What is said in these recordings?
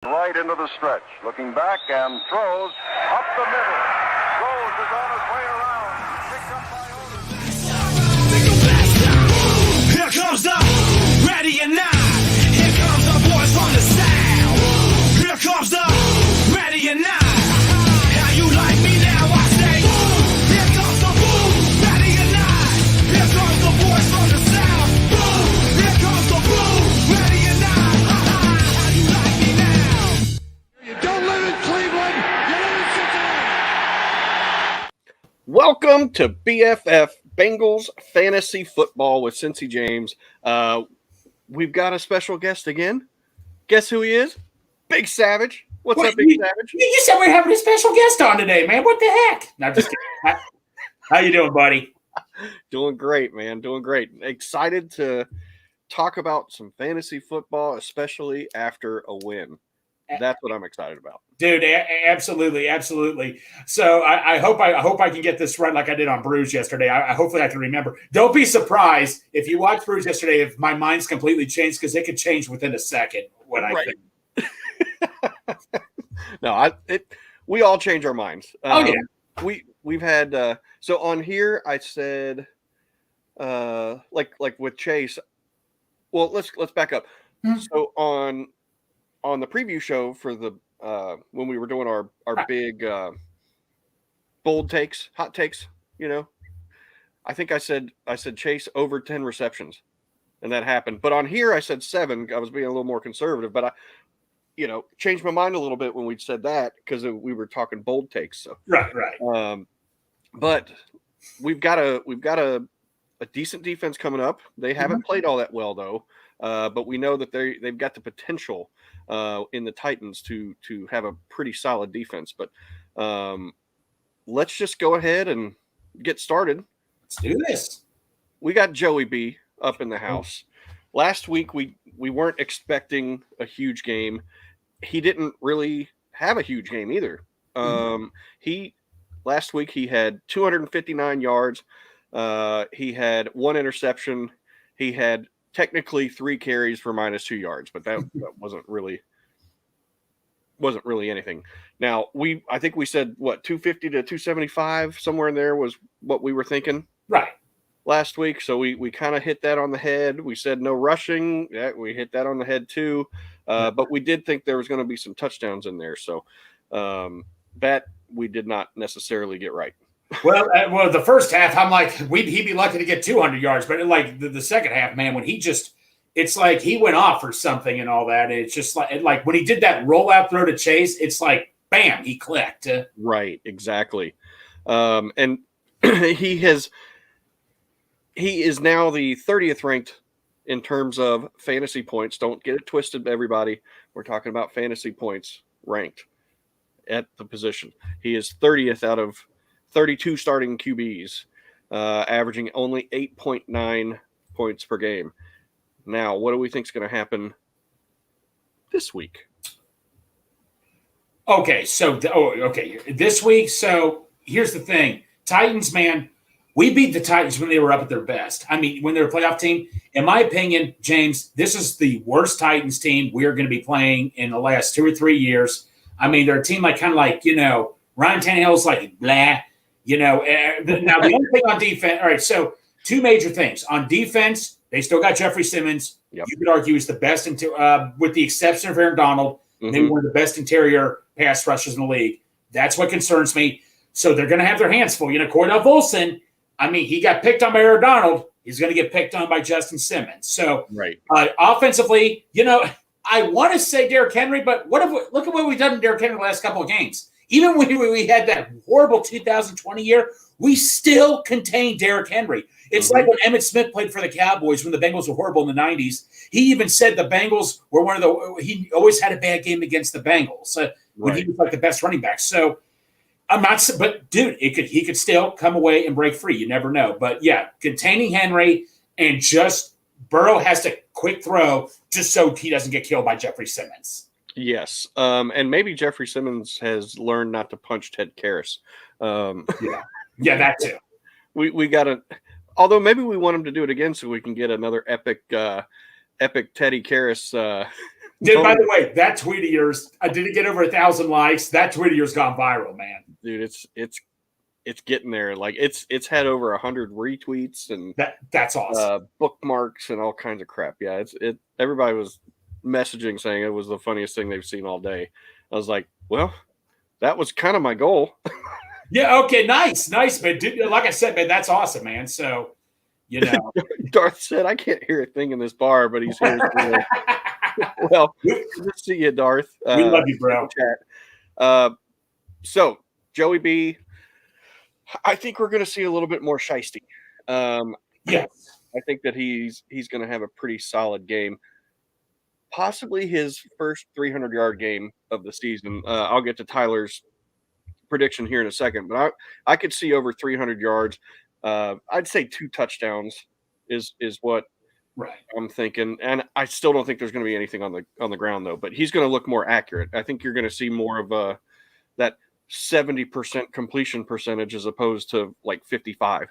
Right into the stretch, looking back and throws up the middle. Rose is on his way around. Picked up by Otis. Here comes the ready or not. Here comes the boys from the south. Here comes the ready or not. How you like me now? I say, here comes the ready or not. Here comes the boys from the south. Here comes the ready or not. How you like me now? You don't live in Cleveland, you live in Cincinnati. Welcome to BFF Bengals Fantasy Football with Cincy James. We've got a special guest again. Guess who he is? Big Savage. What's up, Big Savage? You said we're having a special guest on today, man. What the heck? No, I'm just kidding. How you doing, buddy? Doing great, man. Doing great. Excited to talk about some fantasy football, especially after a win. That's what I'm excited about. Dude, absolutely, absolutely. So I hope I can get this right like I did on Bruce yesterday. Hopefully I can remember. Don't be surprised if you watch Bruce yesterday if my mind's completely changed because it could change within a second what I think. No, we all change our minds. Yeah. We've had so on here I said like with Chase. Well, let's back up. Mm-hmm. So on the preview show for the when we were doing our big bold takes, hot takes, I think I said Chase over 10 receptions, and that happened. But on here I said 7. I was being a little more conservative, but I changed my mind a little bit when we said that because we were talking bold takes. So Right. But we've got a decent defense coming up. They haven't played all that well though. But we know that they've got the potential in the Titans to have a pretty solid defense. But let's just go ahead and get started. Let's do this. We got Joey B up in the house. Last week we weren't expecting a huge game. He didn't really have a huge game either. Last week he had 259 yards. He had 1 interception. He had technically 3 carries for -2 yards, but that wasn't really anything. Now I think we said 250 to 275 somewhere in there was what we were thinking Right. last week. So we kind of hit that on the head. We said no rushing. Yeah, we hit that on the head too. But we did think there was going to be some touchdowns in there. So that we did not necessarily get right. Well, the first half, I'm like, he'd be lucky to get 200 yards. But like the second half, man, when it's like he went off or something and all that. It's just like when he did that rollout throw to Chase, it's like, bam, he clicked. Right, exactly. And he is now the 30th ranked in terms of fantasy points. Don't get it twisted, everybody. We're talking about fantasy points ranked at the position. He is 30th out of 32 starting QBs, averaging only 8.9 points per game. Now, what do we think is going to happen this week? Okay, this week. So here's the thing. Titans, man, we beat the Titans when they were up at their best. I mean, when they were a playoff team. In my opinion, James, this is the worst Titans team we're going to be playing in the last 2 or 3 years. I mean, they're a team Ryan Tannehill's like, blah. Now the only thing on defense, all right, so 2 major things. On defense, they still got Jeffrey Simmons. Yep. You could argue is the best, with the exception of Aaron Donald. They were the best interior pass rushers in the league. That's what concerns me. So they're going to have their hands full. Cordell Volson, I mean, he got picked on by Aaron Donald. He's going to get picked on by Justin Simmons. So right. Offensively, I want to say Derrick Henry, but look at what we've done to Derrick Henry the last couple of games. Even when we had that horrible 2020 year, we still contained Derrick Henry. It's like when Emmitt Smith played for the Cowboys when the Bengals were horrible in the 90s. He even said the Bengals were he always had a bad game against the Bengals when he was like the best running back. So I'm not – but, dude, he could still come away and break free. You never know. But, yeah, containing Henry and just Burrow has to quick throw just so he doesn't get killed by Jeffrey Simmons. Yes. And maybe Jeffrey Simmons has learned not to punch Ted Karras. Yeah, that too. We got to – although maybe we want him to do it again so we can get another epic Teddy Karras Dude, by the way, that tweet of yours, I didn't get over 1,000 likes. That tweet of yours gone viral, man. Dude, it's getting there. Like it's had over 100 retweets and that's awesome. Bookmarks and all kinds of crap. Yeah, everybody was messaging saying it was the funniest thing they've seen all day. I was like, well, that was kind of my goal. Yeah, okay, nice, man. Dude, like I said, man, that's awesome, man. So, Darth said, I can't hear a thing in this bar, but he's here. Well, good to see you, Darth. We love you, bro. So, Joey B, I think we're going to see a little bit more Shiesty. Yes. I think that he's going to have a pretty solid game. Possibly his first 300-yard game of the season. I'll get to Tyler's prediction here in a second, but I could see over 300 yards. I'd say 2 touchdowns is what I'm thinking, and I still don't think there's going to be anything on the ground though. But he's going to look more accurate. I think you're going to see more of that 70% completion percentage as opposed to like 55.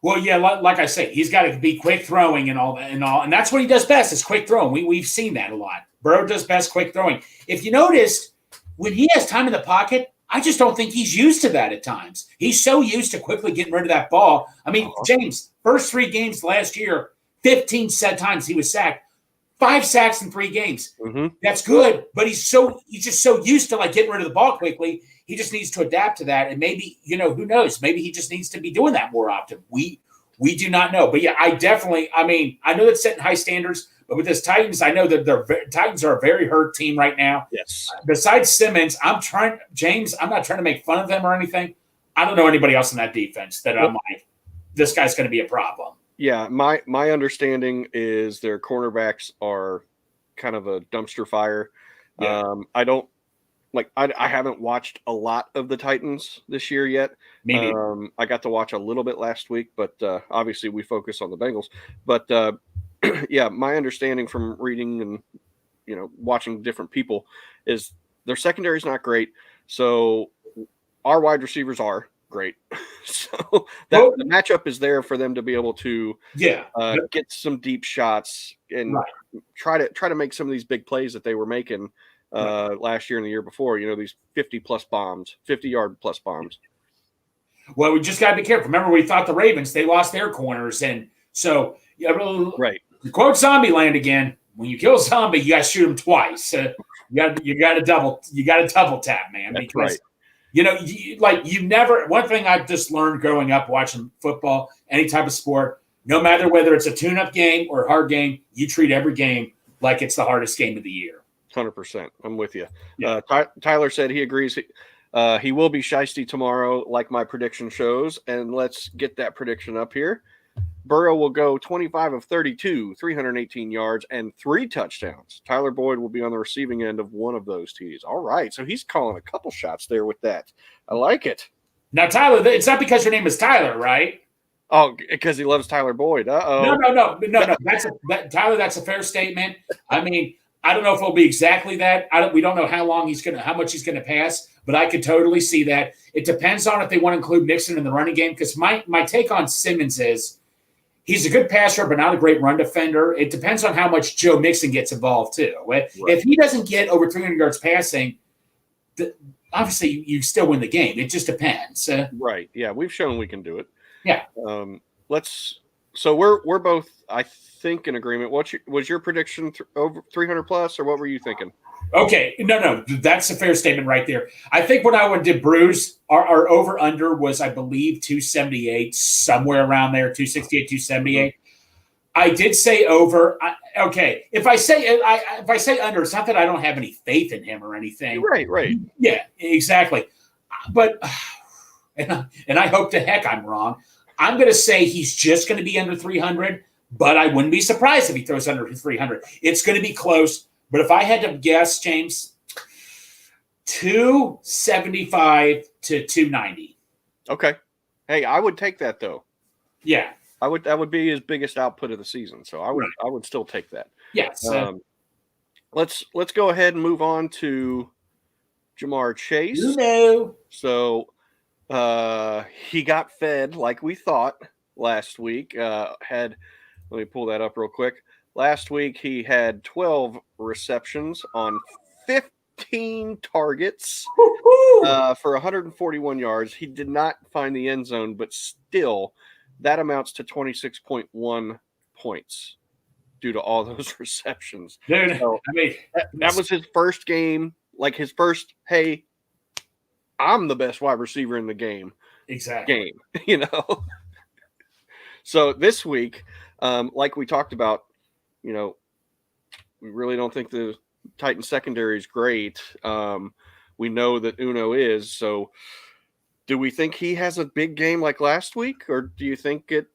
Well, yeah, like I say, he's got to be quick throwing and all that, and that's what he does best is quick throwing. We've seen that a lot. Burrow does best quick throwing. If you noticed, when he has time in the pocket, I just don't think he's used to that at times. He's so used to quickly getting rid of that ball. I mean, James, first 3 games last year, 15 times he was sacked. 5 sacks in 3 games. Mm-hmm. That's good, but he's just so used to like getting rid of the ball quickly. He just needs to adapt to that, and maybe who knows? Maybe he just needs to be doing that more often. We do not know, but yeah, I know that's setting high standards. But with this Titans, I know that Titans are a very hurt team right now. Yes. Besides Simmons, I'm not trying to make fun of them or anything. I don't know anybody else in that defense that I'm like, this guy's going to be a problem. Yeah, my understanding is their cornerbacks are kind of a dumpster fire. Yeah. I haven't watched a lot of the Titans this year yet. Maybe. I got to watch a little bit last week, but obviously we focus on the Bengals. But yeah, my understanding from reading and watching different people is their secondary is not great. So our wide receivers are great. So the matchup is there for them to be able to get some deep shots and try to make some of these big plays that they were making last year and the year before. These 50-yard plus bombs. Well, we just got to be careful. Remember, we thought the Ravens, they lost their corners, and so right. You quote Zombie Land again. When you kill a zombie, you got to shoot him twice. You got to double tap, man. That's because right. One thing I've just learned growing up watching football, any type of sport, no matter whether it's a tune-up game or a hard game, you treat every game like it's the hardest game of the year. 100%. I'm with you. Yeah. Tyler said he agrees. He will be Shiesty tomorrow, like my prediction shows. And let's get that prediction up here. Burrow will go 25 of 32, 318 yards, and 3 touchdowns. Tyler Boyd will be on the receiving end of one of those TDs. All right, so he's calling a couple shots there with that. I like it. Now, Tyler, it's not because your name is Tyler, right? Oh, because he loves Tyler Boyd. Uh-oh. No. Tyler, that's a fair statement. I mean, I don't know if it'll be exactly that. We don't know how much he's gonna pass, but I could totally see that. It depends on if they want to include Mixon in the running game. Because my take on Simmons is he's a good passer, but not a great run defender. It depends on how much Joe Mixon gets involved too. Right. If he doesn't get over 300 yards passing, obviously you still win the game. It just depends. Right. Yeah, we've shown we can do it. Yeah. So we're both, I think, in agreement. Was your prediction over 300 plus, or what were you thinking? Okay, no, that's a fair statement right there. I think when I did Bruce, our over under was, I believe, 278, somewhere around there, 268, 278. I did say over. If I say under, it's not that I don't have any faith in him or anything. Right. Yeah, exactly. But and I hope to heck I'm wrong. I'm going to say he's just going to be under 300, but I wouldn't be surprised if he throws under 300. It's going to be close. But if I had to guess, James, 275 to 290. Okay. Hey, I would take that though. Yeah. That would be his biggest output of the season. So I would still take that. Yes. Let's go ahead and move on to Jamar Chase. So he got fed like we thought last week. Let me pull that up real quick. Last week he had 12 receptions on 15 targets for 141 yards. He did not find the end zone, but still, that amounts to 26.1 points due to all those receptions. Dude, So, I mean, that was his first game, like his first, hey, I'm the best wide receiver in the game. Exactly. So this week, like we talked about, we really don't think the Titan secondary is great. We know that Uno is. So do we think he has a big game like last week, or do you think it?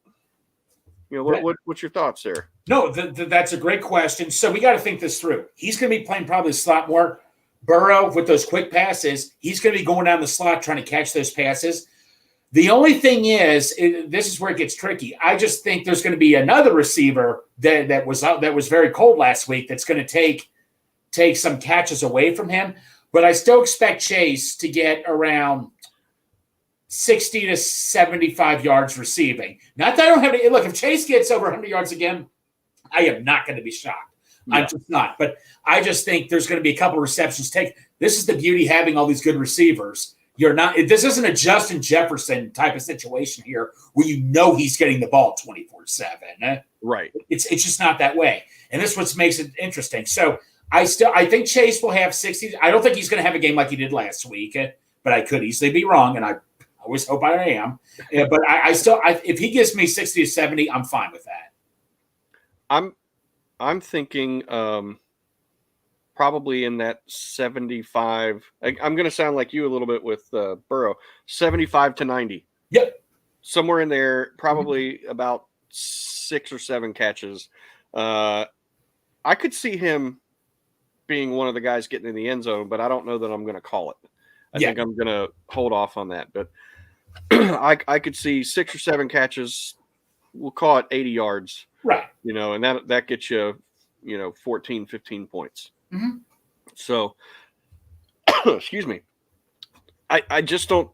What's your thoughts there? No, that's a great question. So we got to think this through. He's going to be playing probably the slot more. Burrow with those quick passes, he's going to be going down the slot trying to catch those passes. The only thing is, this is where it gets tricky. I just think there's going to be another receiver that was very cold last week that's going to take some catches away from him. But I still expect Chase to get around 60 to 75 yards receiving. Not that I don't have to look. If Chase gets over 100 yards again, I am not going to be shocked. Yeah. I'm just not. But I just think there's going to be a couple of receptions taken. This is the beauty having all these good receivers. This isn't a Justin Jefferson type of situation here where he's getting the ball 24/7. Right. It's just not that way. And this is what makes it interesting. So I think Chase will have 60. I don't think he's going to have a game like he did last week, but I could easily be wrong, and I always hope I am. But if he gives me 60 to 70, I'm fine with that. I'm thinking probably in that 75. I'm going to sound like you a little bit with Burrow. 75 to 90. Yep. Somewhere in there, probably about 6 or 7 catches. I could see him being one of the guys getting in the end zone, but I don't know that I'm going to call it. I think I'm going to hold off on that. But I could see 6 or 7 catches. We'll call it 80 yards. Right. And that gets you, 14, 15 points. Mm-hmm. So, excuse me. I just don't.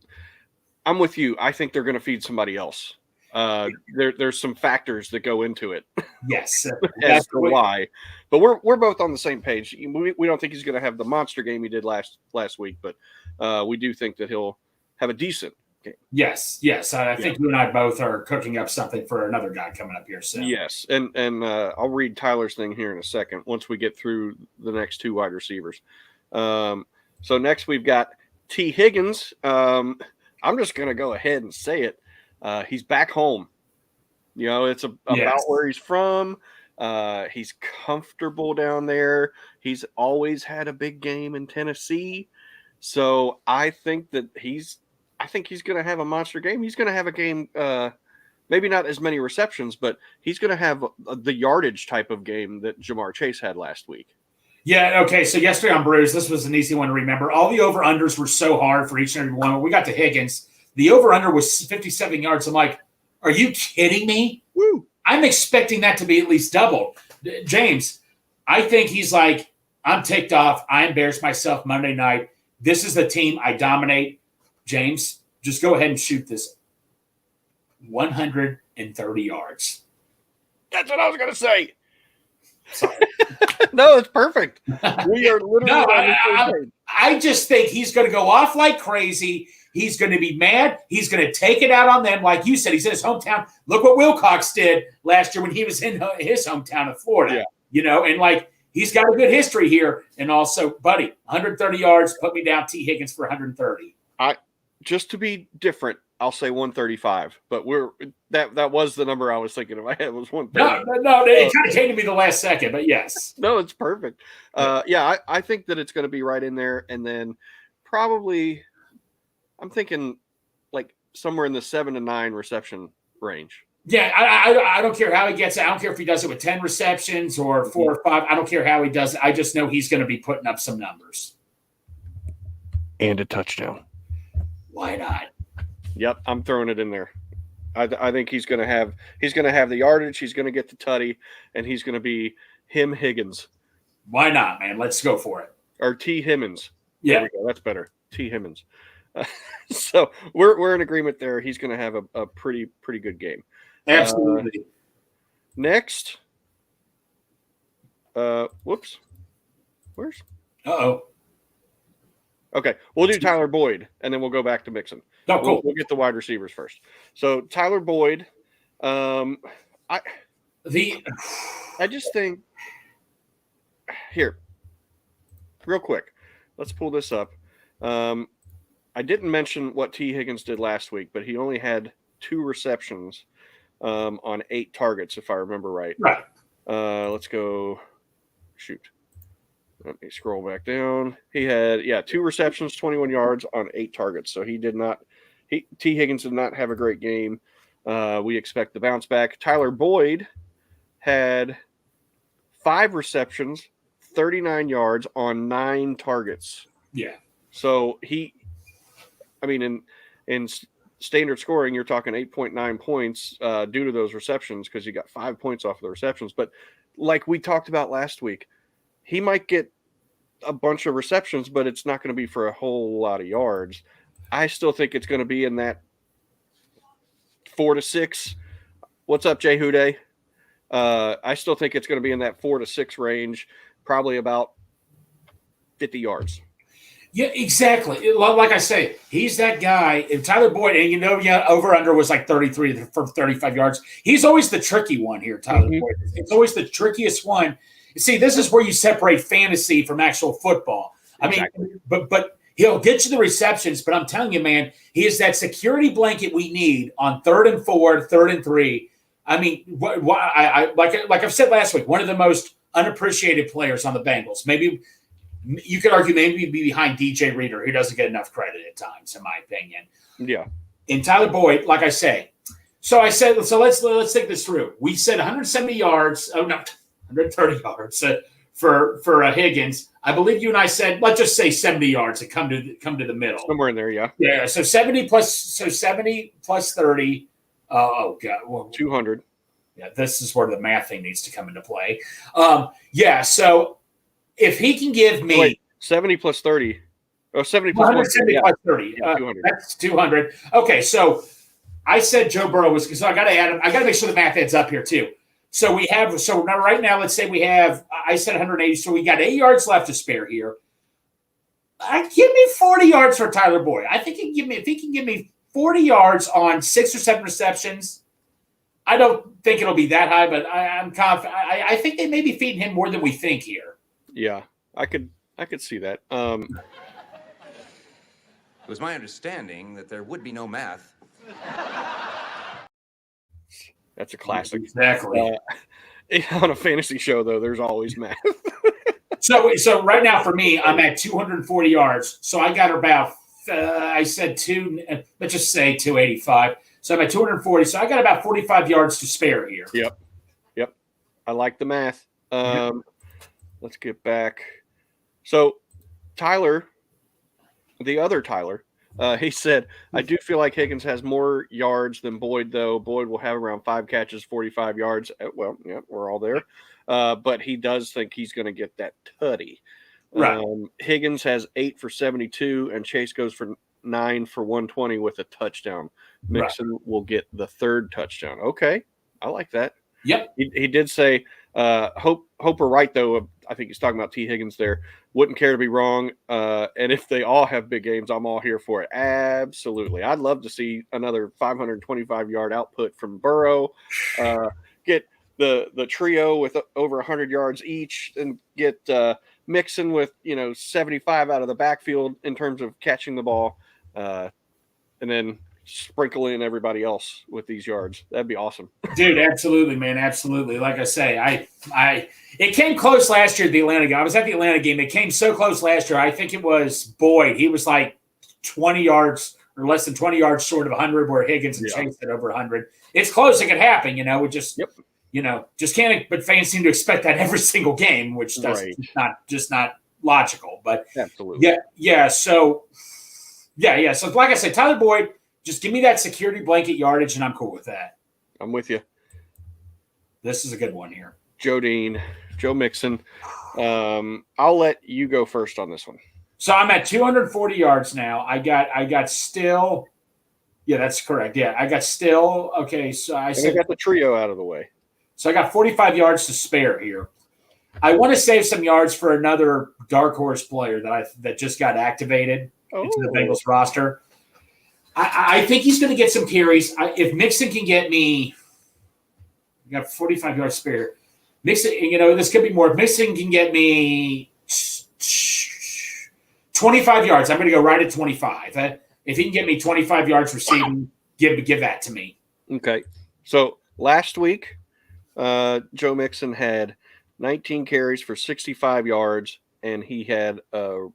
I'm with you. I think they're going to feed somebody else. There's some factors that go into it. Yes, as to why. But we're both on the same page. We don't think he's going to have the monster game he did last week, but we do think that he'll have a decent game. Yes. I think you and I both are cooking up something for another guy coming up here soon. Yes, and I'll read Tyler's thing here in a second once we get through the next 2 wide receivers. So next we've got T. Higgins. I'm just going to go ahead and say it. He's back home. It's about where he's from. He's comfortable down there. He's always had a big game in Tennessee. So I think that he's going to have a monster game. He's going to have a game, maybe not as many receptions, but he's going to have the yardage type of game that Jamar Chase had last week. Yeah, okay, so yesterday on Brews, this was an easy one to remember. All the over-unders were so hard for each and every one. When we got to Higgins, the over-under was 57 yards. I'm like, are you kidding me? Woo. I'm expecting that to be at least double. James, I think he's like, I'm ticked off. I embarrassed myself Monday night. This is the team I dominate. James, just go ahead and shoot this 130 yards. That's what I was going to say. No, it's perfect. We are literally I just think he's going to go off like crazy. He's going to be mad. He's going to take it out on them. Like you said, he's in his hometown. Look what Wilcox did last year when he was in his hometown of Florida. Yeah. And like he's got a good history here. And also, buddy, 130 yards, put me down T. Higgins for 130. Just to be different, I'll say 135. But that was the number I was thinking in my head was 130. No, it kind of came to me the last second, but yes. No, it's perfect. I think that it's going to be right in there. And then probably I'm thinking like somewhere in the 7 to 9 reception range. Yeah, I don't care how he gets it. I don't care if he does it with 10 receptions or 4 or 5. I don't care how he does it. I just know he's going to be putting up some numbers. And a touchdown. Why not? Yep, I'm throwing it in there. I think he's going to have the yardage. He's going to get the tutty, and he's going to be him Higgins. Why not, man? Let's go for it. Or T. Himmons. Yeah, there we go. That's better. T. Himmons. So we're in agreement there. He's going to have a pretty good game. Absolutely. Next, whoops. Where's? Uh-oh. Okay, we'll do Tyler Boyd, and then we'll go back to Mixon. Oh, cool. We'll get the wide receivers first. So Tyler Boyd, I just think here, real quick, let's pull this up. I didn't mention what T. Higgins did last week, but he only had 2 receptions on 8 targets, if I remember right. Right. Let's go. Shoot. Let me scroll back down. He had 2 receptions, 21 yards on 8 targets. So T. Higgins did not have a great game. We expect the bounce back. Tyler Boyd had 5 receptions, 39 yards on 9 targets. Yeah. So in standard scoring, you're talking 8.9 points due to those receptions because you got 5 points off of the receptions. But like we talked about last week, he might get a bunch of receptions, but it's not going to be for a whole lot of yards. I still think it's going to be in that 4 to 6. What's up, Jay Houday? I still think it's going to be in that 4 to 6 range, probably about 50 yards. Yeah, exactly. Like I say, he's that guy. If Tyler Boyd, and over under was like 33 for 35 yards. He's always the tricky one here, Tyler Boyd. It's always the trickiest one. See, this is where you separate fantasy from actual football. Exactly. I mean, but he'll get you the receptions. But I'm telling you, man, he is that security blanket we need on 3rd and 4, 3rd and 3. I mean, like I've said last week, one of the most unappreciated players on the Bengals. Maybe you could argue maybe be behind DJ Reader, who doesn't get enough credit at times, in my opinion. Yeah. And Tyler Boyd, like I say, so let's think this through. We said 170 yards. Oh no, 130 yards for Higgins. I believe you and I said, let's just say 70 yards and come to the middle. Somewhere in there, yeah. Yeah, so 70 plus 30. Oh God, well, 200. Yeah, this is where the math thing needs to come into play. So if he can give me 70 plus 30. Oh, 70 plus 170 plus 30. Yeah, 200. That's 200. Okay, so I said Joe Burrow was, so I got to add him. I got to make sure the math adds up here too. So now right now, let's say we have, I said 180, so we got 8 yards left to spare here. Give me 40 yards for Tyler Boyd. I think if he can give me 40 yards on 6 or 7 receptions, I don't think it'll be that high, but I'm confident. I think they may be feeding him more than we think here. Yeah, I could see that. It was my understanding that there would be no math. That's a classic. Exactly. On a fantasy show, though, there's always math. So right now for me, I'm at 240 yards. So I got about, I said let's just say 285. So I'm at 240. So I got about 45 yards to spare here. Yep. I like the math. Let's get back. So Tyler, the other Tyler, he said, I do feel like Higgins has more yards than Boyd, though. Boyd will have around 5 catches, 45 yards. Well, yeah, we're all there. But he does think he's going to get that tutty. Right. Higgins has 8 for 72, and Chase goes for 9 for 120 with a touchdown. Mixon will get the 3rd touchdown. Okay, I like that. Yep. He did say, hope we're right, though. I think he's talking about T. Higgins there. Wouldn't care to be wrong. And if they all have big games, I'm all here for it. Absolutely. I'd love to see another 525-yard output from Burrow. Get the trio with over 100 yards each, and get Mixon with 75 out of the backfield in terms of catching the ball, and then sprinkle in everybody else with these yards. That'd be awesome. Dude, absolutely, man. Absolutely. Like I say, it came close last year at the Atlanta game. I was at the Atlanta game. It came so close last year. I think it was Boyd. He was like 20 yards or less than 20 yards short of 100, where Higgins and Chase at over 100. It's close. It could happen, We just, just can't. But fans seem to expect that every single game, which doesn't not logical. But absolutely, yeah. So like I said, Tyler Boyd, just give me that security blanket yardage, and I'm cool with that. I'm with you. This is a good one here. Joe Mixon. I'll let you go first on this one. So I'm at 240 yards now. I got still. Yeah, that's correct. Yeah, I got still. Okay, so I got the trio out of the way. So I got 45 yards to spare here. I want to save some yards for another dark horse player that just got activated into the Bengals roster. I think he's going to get some carries. If Mixon can get me, I got 45 yards spare. Mixon, this could be more. If Mixon can get me 25 yards, I'm going to go right at 25. If he can get me 25 yards receiving, give that to me. Okay. So last week, Joe Mixon had 19 carries for 65 yards, and he had a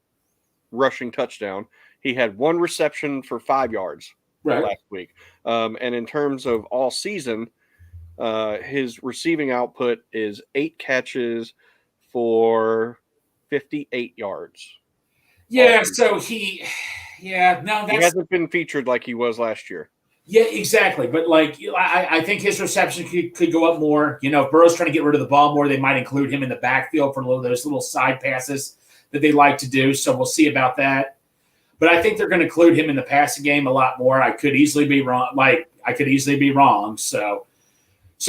rushing touchdown. He had one reception for 5 yards last week. And in terms of all season, his receiving output is 8 catches for 58 yards. Yeah, so he hasn't been featured like he was last year. Yeah, exactly. But I think his reception could go up more. If Burrow's trying to get rid of the ball more, they might include him in the backfield for those little side passes that they like to do. So we'll see about that. But I think they're going to include him in the passing game a lot more. I could easily be wrong. So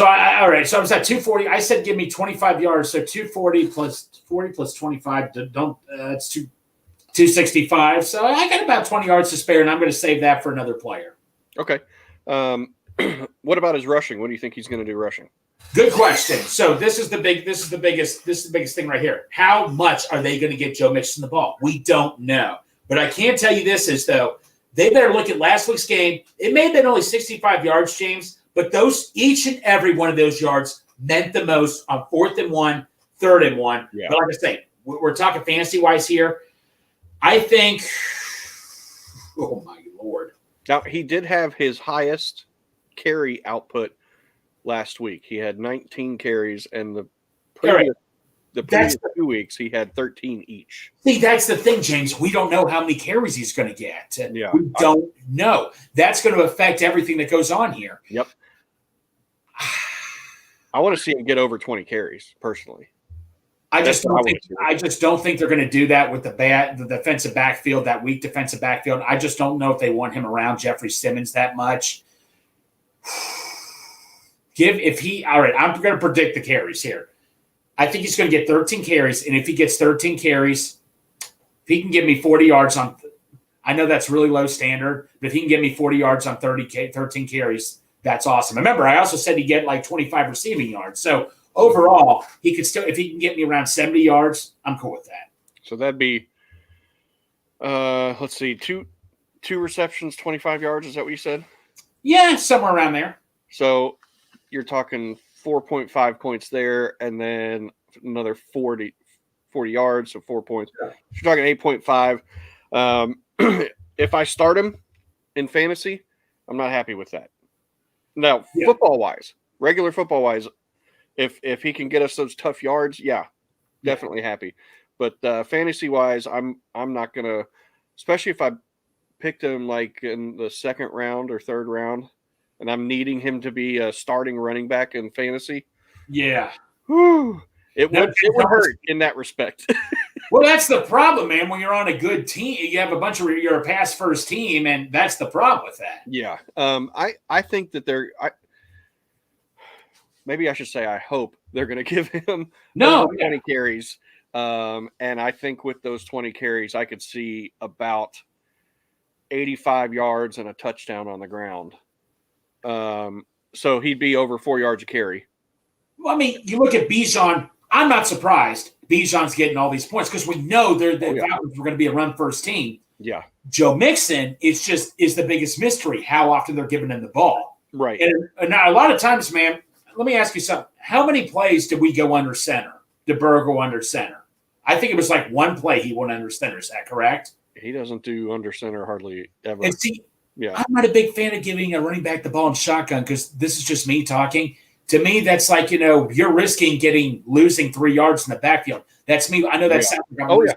all right. So I was at 240. I said give me 25 yards. So 240 plus 40 plus 25. That's 265. So I got about 20 yards to spare, and I'm going to save that for another player. Okay. What about his rushing? What do you think he's going to do rushing? Good question. So this is the biggest thing right here. How much are they going to get Joe Mixon the ball? We don't know. But I can tell you this is, though, they better look at last week's game. It may have been only 65 yards, James, but each and every one of those yards meant the most on 4th and 1, 3rd and 1. Yeah. But like I say, we're talking fantasy-wise here. I think, oh, my Lord. Now, he did have his highest carry output last week. He had 19 carries, and the previous 2 weeks, he had 13 each. See, that's the thing, James. We don't know how many carries he's going to get. Yeah. We don't know. That's going to affect everything that goes on here. Yep. I want to see him get over 20 carries, personally. I just don't think they're going to do that with the defensive backfield, that weak defensive backfield. I just don't know if they want him around Jeffrey Simmons that much. All right, I'm going to predict the carries here. I think he's going to get 13 carries, and if he gets 13 carries, if he can give me 40 yards on – I know that's really low standard, but if he can give me 40 yards on 13 carries, that's awesome. Remember, I also said he'd get like 25 receiving yards. So overall, he could still – if he can get me around 70 yards, I'm cool with that. So that'd be let's see, two receptions, 25 yards. Is that what you said? Yeah, somewhere around there. So you're talking 4.5 points there, and then another 40 yards, so 4 points. Yeah. You're talking 8.5. If I start him in fantasy, I'm not happy with that. Now, football-wise, regular football-wise, if he can get us those tough yards, definitely happy. But fantasy-wise, I'm not gonna, especially if I picked him like in the 2nd round or 3rd round, and I'm needing him to be a starting running back in fantasy. Yeah. Whew, it would hurt in that respect. Well, that's the problem, man. When you're on a good team, you have you're a pass first team, and that's the problem with that. Yeah. I think that maybe I should say I hope they're going to give him 20 carries. And I think with those 20 carries, I could see about 85 yards and a touchdown on the ground. So he'd be over 4 yards a carry. Well, I mean, you look at Bijan. I'm not surprised Bijan's getting all these points because we know the Falcons were going to be a run-first team. Yeah. Joe Mixon is the biggest mystery, how often they're giving him the ball. Right. And now a lot of times, man, let me ask you something. How many plays did we go under center? Did Burrow go under center? I think it was like one play he went under center. Is that correct? He doesn't do under center hardly ever. And see, I'm not a big fan of giving a running back the ball in shotgun because this is just me talking. To me, that's like, you're risking losing 3 yards in the backfield. That's me. I know that sounds like I'm losing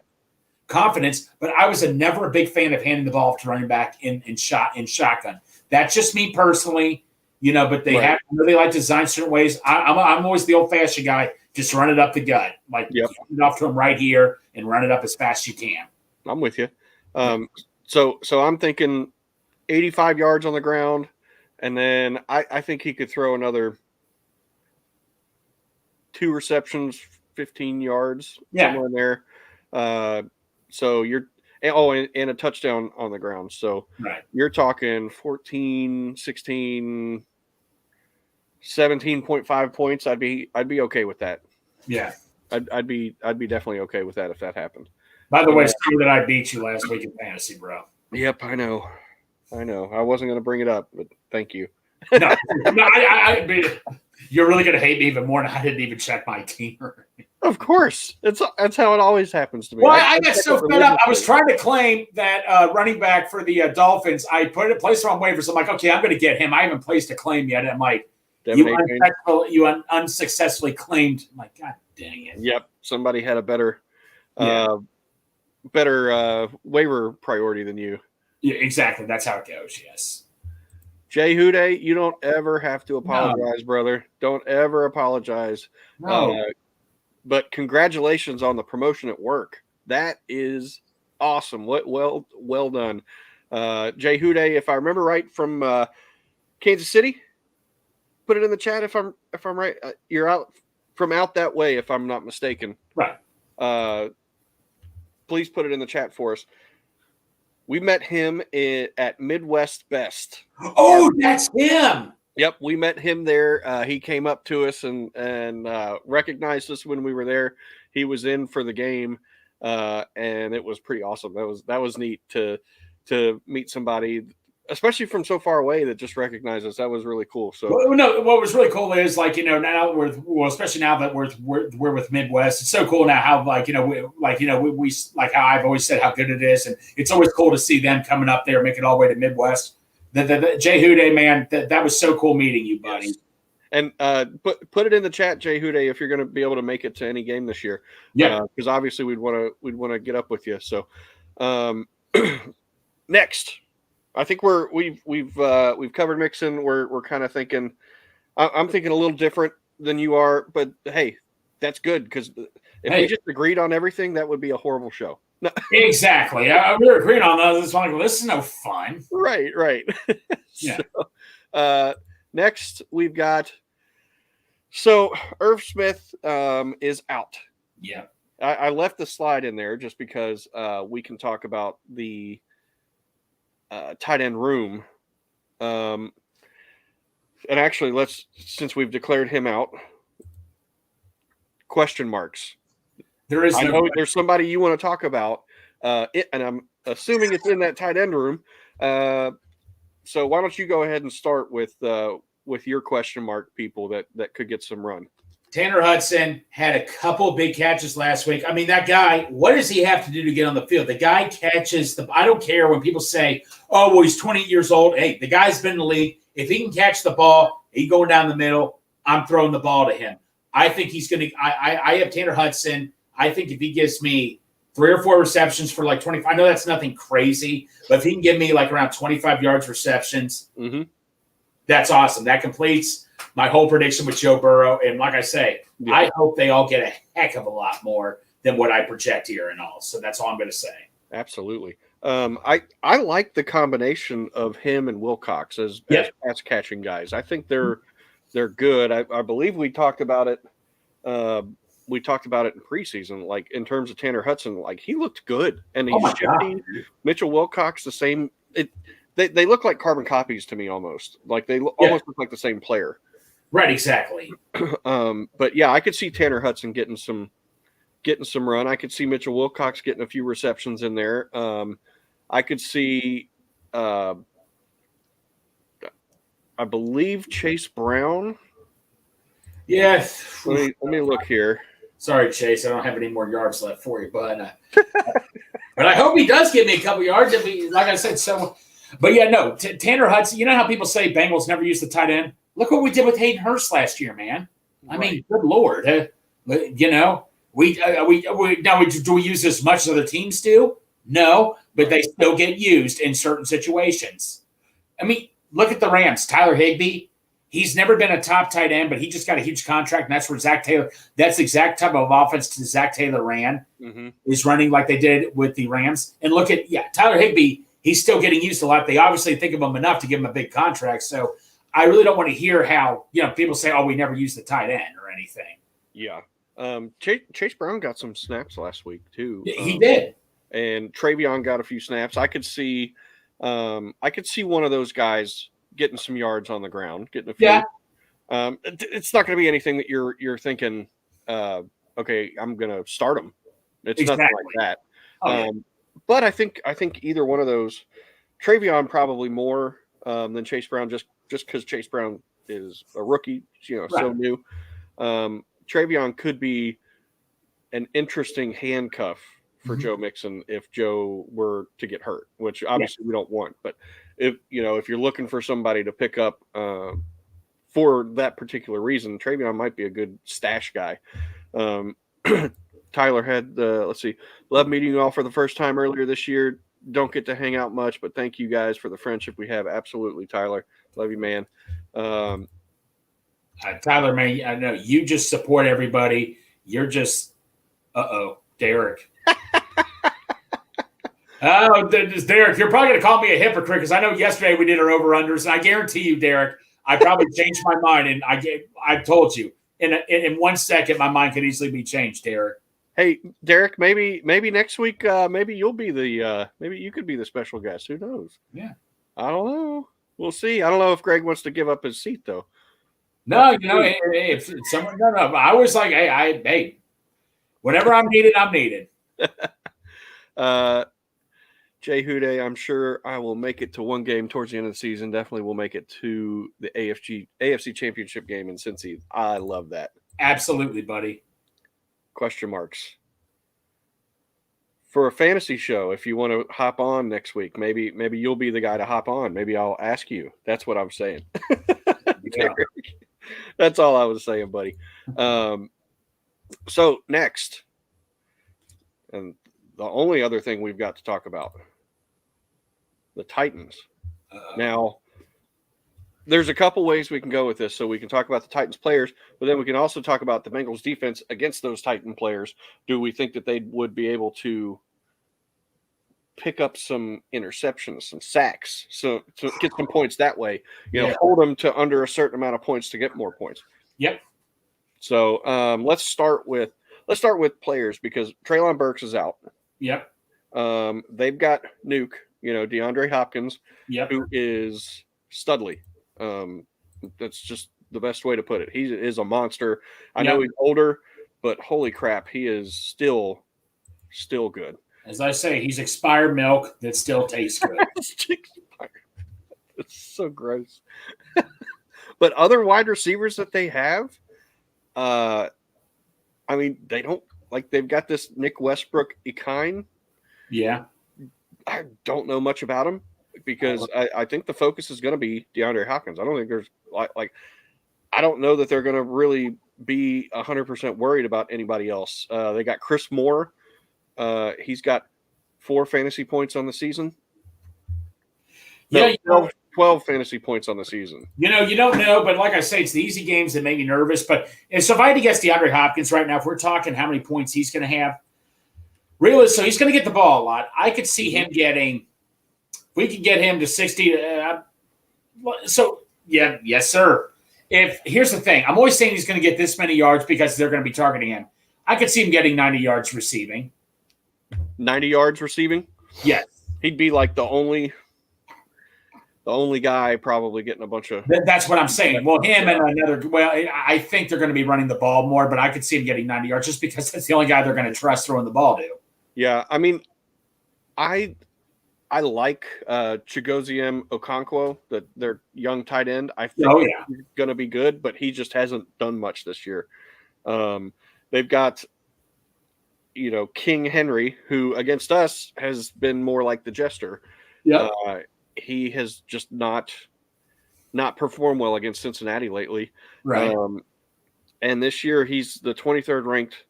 confidence, but I was never a big fan of handing the ball to running back in shotgun. That's just me personally, but they they like to design certain ways. I'm always the old-fashioned guy. Just run it up the gut. Hand it off to him right here and run it up as fast as you can. I'm with you. So I'm thinking 85 yards on the ground, and then I think he could throw another 2 receptions, 15 yards, Yeah. somewhere in there. So you're and a touchdown on the ground. So Right. you're talking 14, 16, 17.5 points. I'd be okay with that. Yeah. I'd be definitely okay with that if that happened. By the way, sorry that I beat you last week in fantasy, bro. Yep, I know. I wasn't going to bring it up, but thank you. No, you're really going to hate me even more, and I didn't even check my team. Of course, that's how it always happens to me. Well, I got so fed up. I was trying to claim that running back for the Dolphins. I placed him on waivers. I'm like, okay, I'm going to get him. I haven't placed a claim yet. And I'm like, you unsuccessfully claimed. I'm like, God dang it. Yep, somebody had a better waiver priority than you. Yeah, exactly. That's how it goes. Yes. Jay Houday, you don't ever have to apologize, brother. Don't ever apologize. No. But congratulations on the promotion at work. That is awesome. Well done. Jay Houday, if I remember right, from Kansas City. Put it in the chat if I'm right. You're out that way, if I'm not mistaken. Right. Please put it in the chat for us. We met him at Midwest Best. Oh, that's him. Yep, we met him there. He came up to us and recognized us when we were there. He was in for the game, and it was pretty awesome. That was neat to meet somebody, especially from so far away, that just recognized us. That was really cool. So, no, what was really cool is now especially now that we're with Midwest, it's so cool now how we how I've always said how good it is, and it's always cool to see them coming up there, making it all the way to Midwest. The Jay Houday, man, that was so cool meeting you, buddy. Yes. And put it in the chat, Jay Houday, if you're going to be able to make it to any game this year. Yeah, because obviously we'd want to get up with you. So, next. I think we've covered Mixon. We're kind of thinking. I'm thinking a little different than you are, but hey, that's good because if we just agreed on everything, that would be a horrible show. No. Exactly. We were agreeing on that. It's like, well, this is no fun. Right. Yeah. So, next we've got. So Irv Smith is out. Yeah. I left the slide in there just because we can talk about the tight end room. And actually, since we've declared him out, question marks. I know there's somebody you want to talk about, and I'm assuming it's in that tight end room. So why don't you go ahead and start with your question mark people that could get some run. Tanner Hudson had a couple big catches last week. I mean, that guy, what does he have to do to get on the field? The guy catches I don't care when people say, oh, well, he's 28 years old. Hey, the guy's been in the league. If he can catch the ball, he's going down the middle, I'm throwing the ball to him. I think he's going to – I have Tanner Hudson. I think if he gives me 3 or 4 receptions for like 25 – I know that's nothing crazy, but if he can give me like around 25 yards receptions, that's awesome. That completes – my whole prediction with Joe Burrow. And like I say, I hope they all get a heck of a lot more than what I project here and all. So that's all I'm going to say. Absolutely. I like the combination of him and Wilcox as pass catching guys. I think they're good. I believe we talked about it. We talked about it in preseason, like in terms of Tanner Hudson, like he looked good and he's shifty. Mitchell Wilcox, the same. They look like carbon copies to me almost. Like they almost look like the same player. Right, exactly. But yeah, I could see Tanner Hudson getting some run. I could see Mitchell Wilcox getting a few receptions in there. I could see, I believe Chase Brown. Yes. Let me look here. Sorry, Chase, I don't have any more yards left for you, but I hope he does give me a couple yards. Like I said, so. But yeah, no, Tanner Hudson. You know how people say Bengals never use the tight end? Look what we did with Hayden Hurst last year, man. I mean, good Lord. You know, do we use as much as other teams do? No, but they still get used in certain situations. I mean, look at the Rams. Tyler Higbee, he's never been a top tight end, but he just got a huge contract, and that's where Zach Taylor – that's the exact type of offense that Zach Taylor ran, is running like they did with the Rams. And look at Tyler Higbee, he's still getting used a lot. They obviously think of him enough to give him a big contract, so – I really don't want to hear how, people say, oh, we never use the tight end or anything. Yeah. Chase Brown got some snaps last week too. He did. And Travion got a few snaps. I could see one of those guys getting some yards on the ground, getting a few. Yeah. It's not going to be anything that you're thinking, okay, I'm going to start him. It's nothing like that. Oh, but I think either one of those, Travion probably more than Chase Brown, just because Chase Brown is a rookie, so new. Travion could be an interesting handcuff for Joe Mixon if Joe were to get hurt, which obviously we don't want. But if you're looking for somebody to pick up for that particular reason, Travion might be a good stash guy. Tyler had let's see, love meeting you all for the first time earlier this year. Don't get to hang out much, but thank you guys for the friendship we have. Absolutely, Tyler. Love you, man. Tyler, man, I know you just support everybody. You're just, Derek. Derek, you're probably going to call me a hypocrite because I know yesterday we did our over-unders, and I guarantee you, Derek, I probably changed my mind, and I told you in 1 second my mind could easily be changed, Derek. Hey, Derek, maybe next week, maybe you'll be maybe you could be the special guest. Who knows? Yeah, I don't know. We'll see. I don't know if Greg wants to give up his seat though. No, if someone, no. I was like, hey, whenever I'm needed, I'm needed. Jay Hude, I'm sure I will make it to one game towards the end of the season. Definitely will make it to the AFC Championship game in Cincy. I love that. Absolutely, buddy. Question marks. For a fantasy show, if you want to hop on next week, maybe you'll be the guy to hop on. Maybe I'll ask you. That's what I'm saying. Yeah. That's all I was saying, buddy. So next, and the only other thing we've got to talk about, the Titans. Now, there's a couple ways we can go with this. So we can talk about the Titans players, but then we can also talk about the Bengals defense against those Titan players. Do we think that they would be able to pick up some interceptions, some sacks, so to get some points that way? Hold them to under a certain amount of points to get more points. Yep. So let's start with players because Treylon Burks is out. Yep. They've got Nuke, DeAndre Hopkins, Yep. who is Studley. That's just the best way to put it. He is a monster. I know he's older, but holy crap, he is still good. As I say, he's expired milk that still tastes good. It's so gross. But other wide receivers that they have, I mean, they don't they've got this Nick Westbrook Ekine. Yeah. I don't know much about him because I think the focus is going to be DeAndre Hopkins. I don't think there's I don't know that they're going to really be 100% worried about anybody else. They got Chris Moore. He's got 4 fantasy points on the season. No, 12 fantasy points on the season. You don't know, but like I say, it's the easy games that make me nervous. So if I had to guess DeAndre Hopkins right now, if we're talking how many points he's going to have, really, so he's going to get the ball a lot. I could see him getting, we could get him to 60. Yes, sir. Here's the thing. I'm always saying he's going to get this many yards because they're going to be targeting him. I could see him getting 90 yards receiving. 90 yards receiving? Yes. He'd be like the only guy probably getting a bunch of. That's what I'm saying. Well, him and another. Well, I think they're going to be running the ball more, but I could see him getting 90 yards just because that's the only guy they're going to trust throwing the ball to. Yeah, I mean, I like Chigoziem Okonkwo, their young tight end. I think he's going to be good, but he just hasn't done much this year. They've got, King Henry, who against us has been more like the jester. Yeah. He has just not performed well against Cincinnati lately. Right. And this year he's the 23rd ranked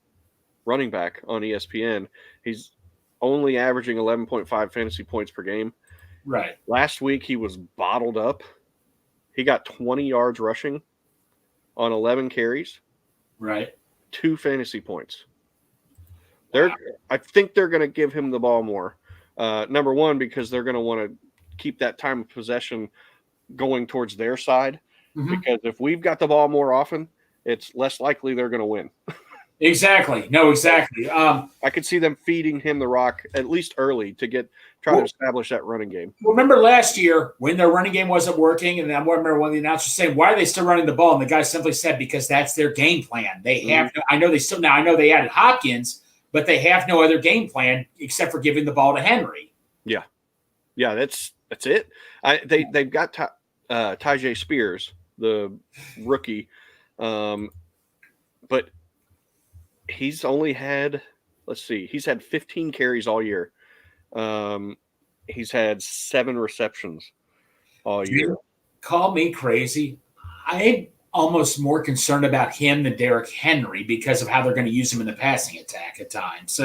running back on ESPN. He's only averaging 11.5 fantasy points per game. Right. Last week he was bottled up. He got 20 yards rushing on 11 carries. Right. 2 fantasy points. Wow. I think they're going to give him the ball more. Number one, because they're going to want to keep that time of possession going towards their side. Mm-hmm. Because if we've got the ball more often, it's less likely they're going to win. Exactly. No, exactly. I could see them feeding him the rock at least early to try to establish that running game. Remember last year when their running game wasn't working, and I remember one of the announcers saying, "Why are they still running the ball?" And the guy simply said, "Because that's their game plan. They have. I know they still now. I know they added Hopkins, but they have no other game plan except for giving the ball to Henry." Yeah, that's it. They've got Tajay Spears, the rookie, but he's only had, he's had 15 carries all year. He's had 7 receptions all year. Call me crazy. I'm almost more concerned about him than Derrick Henry because of how they're going to use him in the passing attack at times.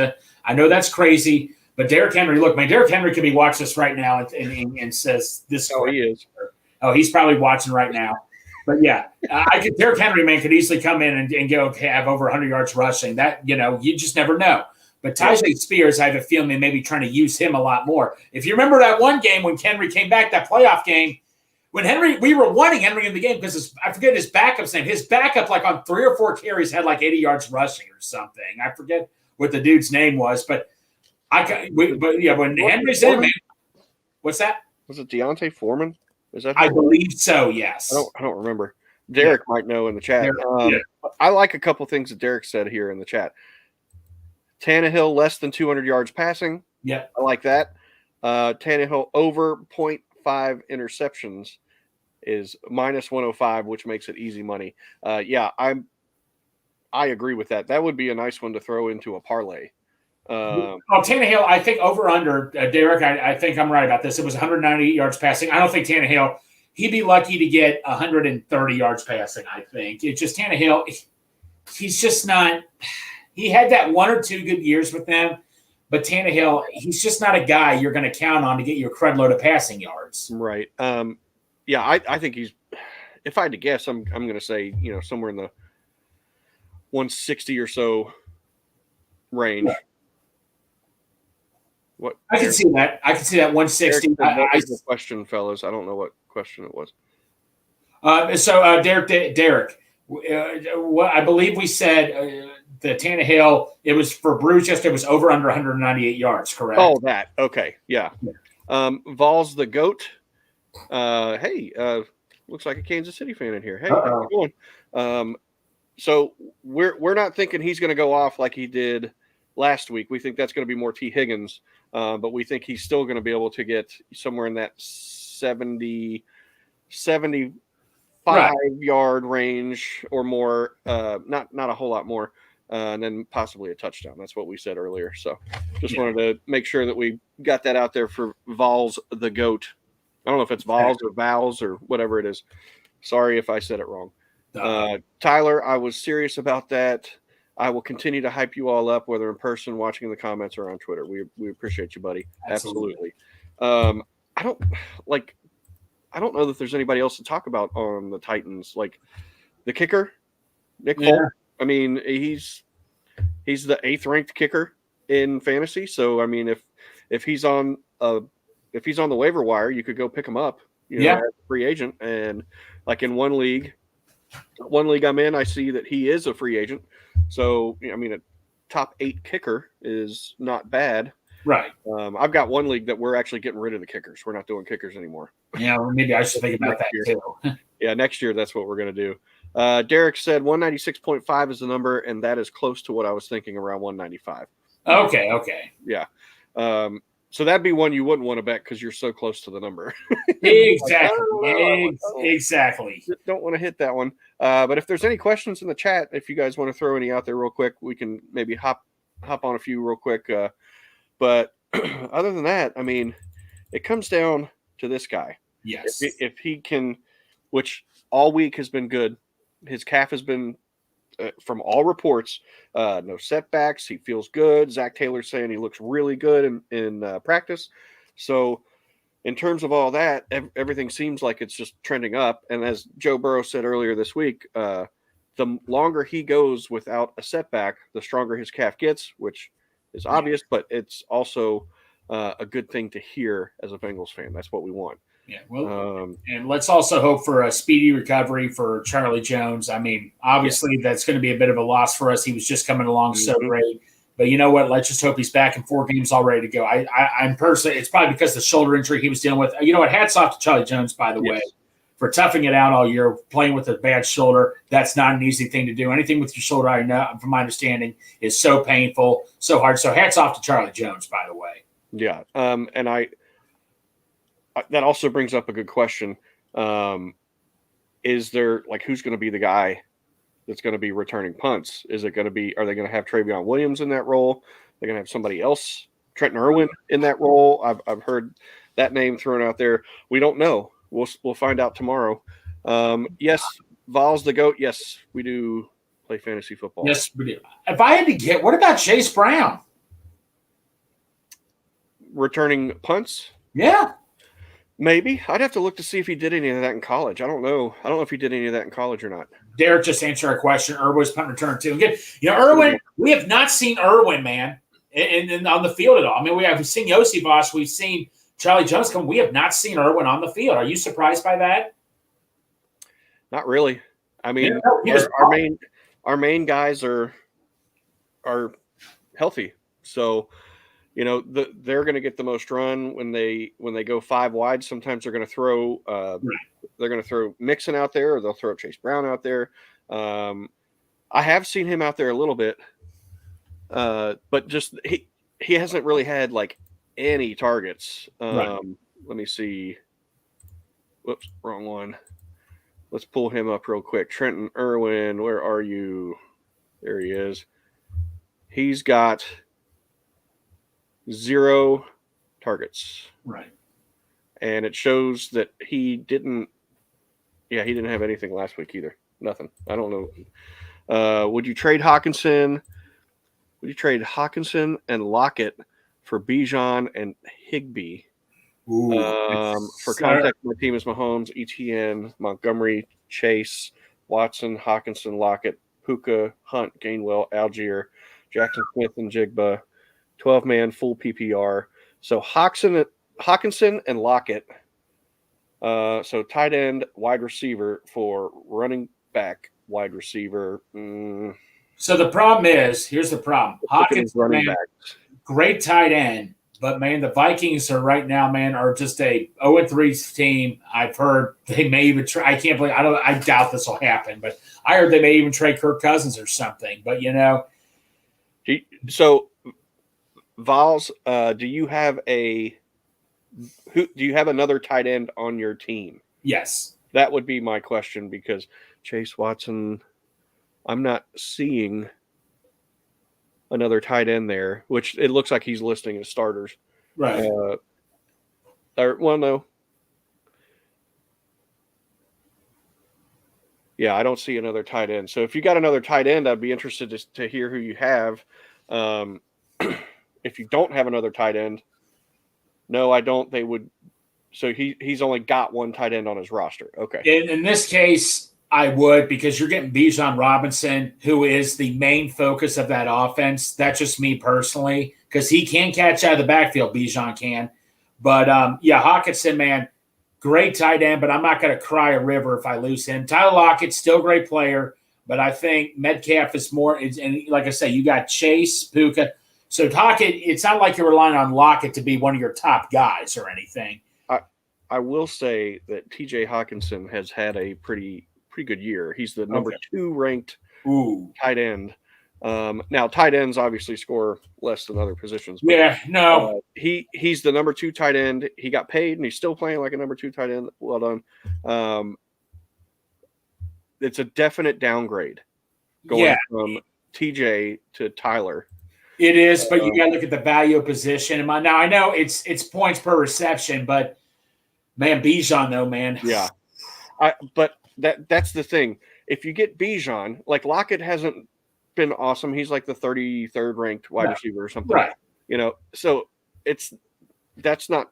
I know that's crazy, but Derrick Henry, look, man, Derrick Henry could be watching this right now and says this. Oh, he is. Oh, he's probably watching right now. But yeah, Derrick Henry, man, could easily come in and go have over 100 yards rushing. That, you just never know. But Tajay Spears, I have a feeling they may be trying to use him a lot more. If you remember that one game when Henry came back, that playoff game, when we were wanting Henry in the game because I forget his backup's name. His backup, like on 3 or 4 carries, had like 80 yards rushing or something. I forget what the dude's name was, but when Henry's in, man, what's that? Was it Deontay Foreman? Is that? I believe so. Yes. I don't remember. Derek might know in the chat. I like a couple things that Derek said here in the chat. Tannehill less than 200 yards passing. Yeah, I like that. Tannehill over 0.5 interceptions is minus 105, which makes it easy money. I agree with that. That would be a nice one to throw into a parlay. Tannehill, I think over under, Derek, I think I'm right about this. It was 198 yards passing. I don't think Tannehill, he'd be lucky to get 130 yards passing, I think. It's just Tannehill, he's just not – he had that 1 or 2 good years with them, but Tannehill, he's just not a guy you're going to count on to get you a crud load of passing yards. Right. I think he's – if I had to guess, I'm going to say, somewhere in the 160 or so range. Yeah. What I can see that. I can see that 160. What was the question, fellas? I don't know what question it was. Derek, what I believe we said the Tannehill, it was for Bruce, just it was over under 198 yards, correct? Oh, that. Okay. Yeah. Vols the GOAT. Hey, looks like a Kansas City fan in here. Hey, how's it going? So we're not thinking he's going to go off like he did last week. We think that's going to be more T. Higgins, but we think he's still going to be able to get somewhere in that 75 yard range or more, not a whole lot more, and then possibly a touchdown. That's what we said earlier. So just wanted to make sure that we got that out there for Vols the GOAT. I don't know if it's Vols or Vowels or whatever it is. Sorry if I said it wrong. Tyler, I was serious about that. I will continue to hype you all up, whether in person, watching in the comments, or on Twitter. We appreciate you, buddy. Absolutely. I don't know that there's anybody else to talk about on the Titans. Like the kicker, Nick Folk. I mean, he's the 8th ranked kicker in fantasy. So I mean, if he's on the waiver wire, you could go pick him up. As a free agent. And like in one league I'm in, I see that he is a free agent. So I mean, a top 8 kicker is not bad. Right. I've got one league that we're actually getting rid of the kickers. We're not doing kickers anymore. Yeah, well, maybe I should think about that too. Yeah, next year that's what we're going to do. Derek said 196.5 is the number, and that is close to what I was thinking, around 195. Okay. Yeah. So that'd be one you wouldn't want to bet because you're so close to the number. Exactly. Exactly. Don't want to hit that one. But if there's any questions in the chat, if you guys want to throw any out there real quick, we can maybe hop on a few real quick. But other than that, I mean, it comes down to this guy. Yes. If he can, which all week has been good. His calf has been, from all reports, no setbacks. He feels good. Zach Taylor's saying he looks really good in practice. So in terms of all that, everything seems like it's just trending up. And as Joe Burrow said earlier this week, the longer he goes without a setback, the stronger his calf gets, which is obvious, but it's also a good thing to hear as a Bengals fan. That's what we want. Yeah, well, and let's also hope for a speedy recovery for Charlie Jones. I mean, obviously that's going to be a bit of a loss for us. He was just coming along so great. But you know what? Let's just hope he's back in 4 games all ready to go. I'm personally, it's probably because of the shoulder injury he was dealing with. You know what? Hats off to Charlie Jones, by the way, for toughing it out all year, playing with a bad shoulder. That's not an easy thing to do. Anything with your shoulder, I know, from my understanding, is so painful, so hard. So hats off to Charlie Jones, by the way. Yeah. And that also brings up a good question. Is there, like, who's going to be the guy that's going to be returning punts? Are they going to have Travion Williams in that role? They're going to have somebody else, Trenton Irwin, in that role. I've heard that name thrown out there. We don't know. We'll find out tomorrow. Yes, Vol's the GOAT. Yes, we do play fantasy football. Yes, we do. If I had to get, what about Chase Brown? Returning punts? Yeah. Maybe. I'd have to look to see if he did any of that in college. I don't know. I don't know if he did any of that in college or not. Derek just answered our question. Irwin's punt return too. Again, Irwin, we have not seen Irwin, man, and on the field at all. I mean, we've seen Yossi Voss. We've seen Charlie Jones come. We have not seen Irwin on the field. Are you surprised by that? Not really. I mean, our main guys are healthy. So, they're going to get the most run when they go 5 wide. Sometimes they're going to throw Mixon out there, or they'll throw Chase Brown out there. I have seen him out there a little bit, but just he hasn't really had like any targets. Let me see. Whoops, wrong one. Let's pull him up real quick. Trenton Irwin, where are you? There he is. He's got 0 targets. Right. And it shows that he didn't have anything last week either. Nothing. I don't know. Would you trade Hawkinson? Would you trade Hawkinson and Lockett for Bijan and Higbee? For context, my team is Mahomes, ETN, Montgomery, Chase, Watson, Hawkinson, Lockett, Puka, Hunt, Gainwell, Algier, Jackson Smith, and Jigba. 12-man full PPR. So Hawkinson and Lockett. So tight end, wide receiver for running back, wide receiver. So the problem is, here's the problem. Hawkins, running back, great tight end, but man, the Vikings are right now, man, are just a 0-3 team. I've heard they may even try. I can't believe. I doubt this will happen, but I heard they may even trade Kirk Cousins or something. But so. Vols, do you have another tight end on your team? Yes. That would be my question, because Chase Watson, I'm not seeing another tight end there, which it looks like he's listing as starters. Right. No. Yeah, I don't see another tight end. So if you got another tight end, I'd be interested to hear who you have. If you don't have another tight end, no, I don't. They would. So he's only got one tight end on his roster. Okay. In this case, I would, because you're getting Bijan Robinson, who is the main focus of that offense. That's just me personally, because he can catch out of the backfield. Bijan can. But, Hawkinson, man, great tight end, but I'm not going to cry a river if I lose him. Tyler Lockett, still a great player, but I think Metcalf is more – and like I say, you got Chase, Puka – so Lockett, it's not like you're relying on Lockett to be one of your top guys or anything. I will say that TJ Hawkinson has had a pretty good year. He's the number 2 ranked tight end. Now tight ends obviously score less than other positions. But, he's the number 2 tight end. He got paid and he's still playing like a number 2 tight end. Well done. It's a definite downgrade going from TJ to Tyler. It is, but you got to look at the value of position. Now, I know it's points per reception, but, man, Bijan, though, man. Yeah. But that's the thing. If you get Bijan, like Lockett hasn't been awesome. He's like the 33rd ranked wide receiver or something. Right. So that's not,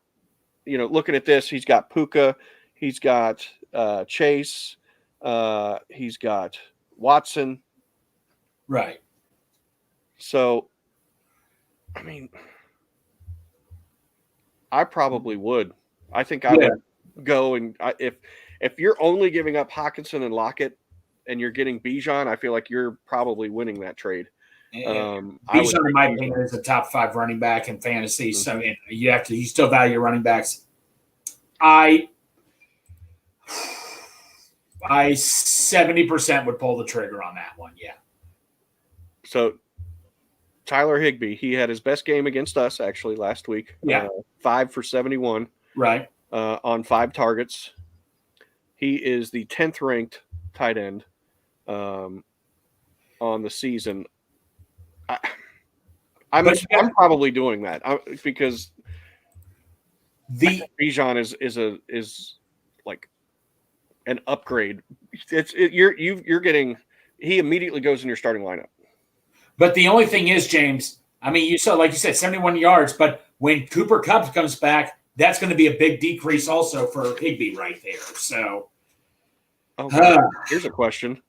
looking at this, he's got Puka, he's got Chase, he's got Watson. Right. So, I mean, I probably would. I think I would go and if you're only giving up Hawkinson and Lockett and you're getting Bijan, I feel like you're probably winning that trade. Bijan, in my opinion, is a top 5 running back in fantasy. So you still value running backs. I 70% would pull the trigger on that one. Yeah. So Tyler Higbee, he had his best game against us actually last week. Yeah. 5 for 71. Right. On 5 targets. He is the 10th ranked tight end on the season. I'm probably doing that because Bijan is like an upgrade. You're getting. He immediately goes in your starting lineup. But the only thing is, James, I mean, you saw, like you said, 71 yards. But when Cooper Kupp comes back, that's going to be a big decrease also for Higbee right there. So, here's a question.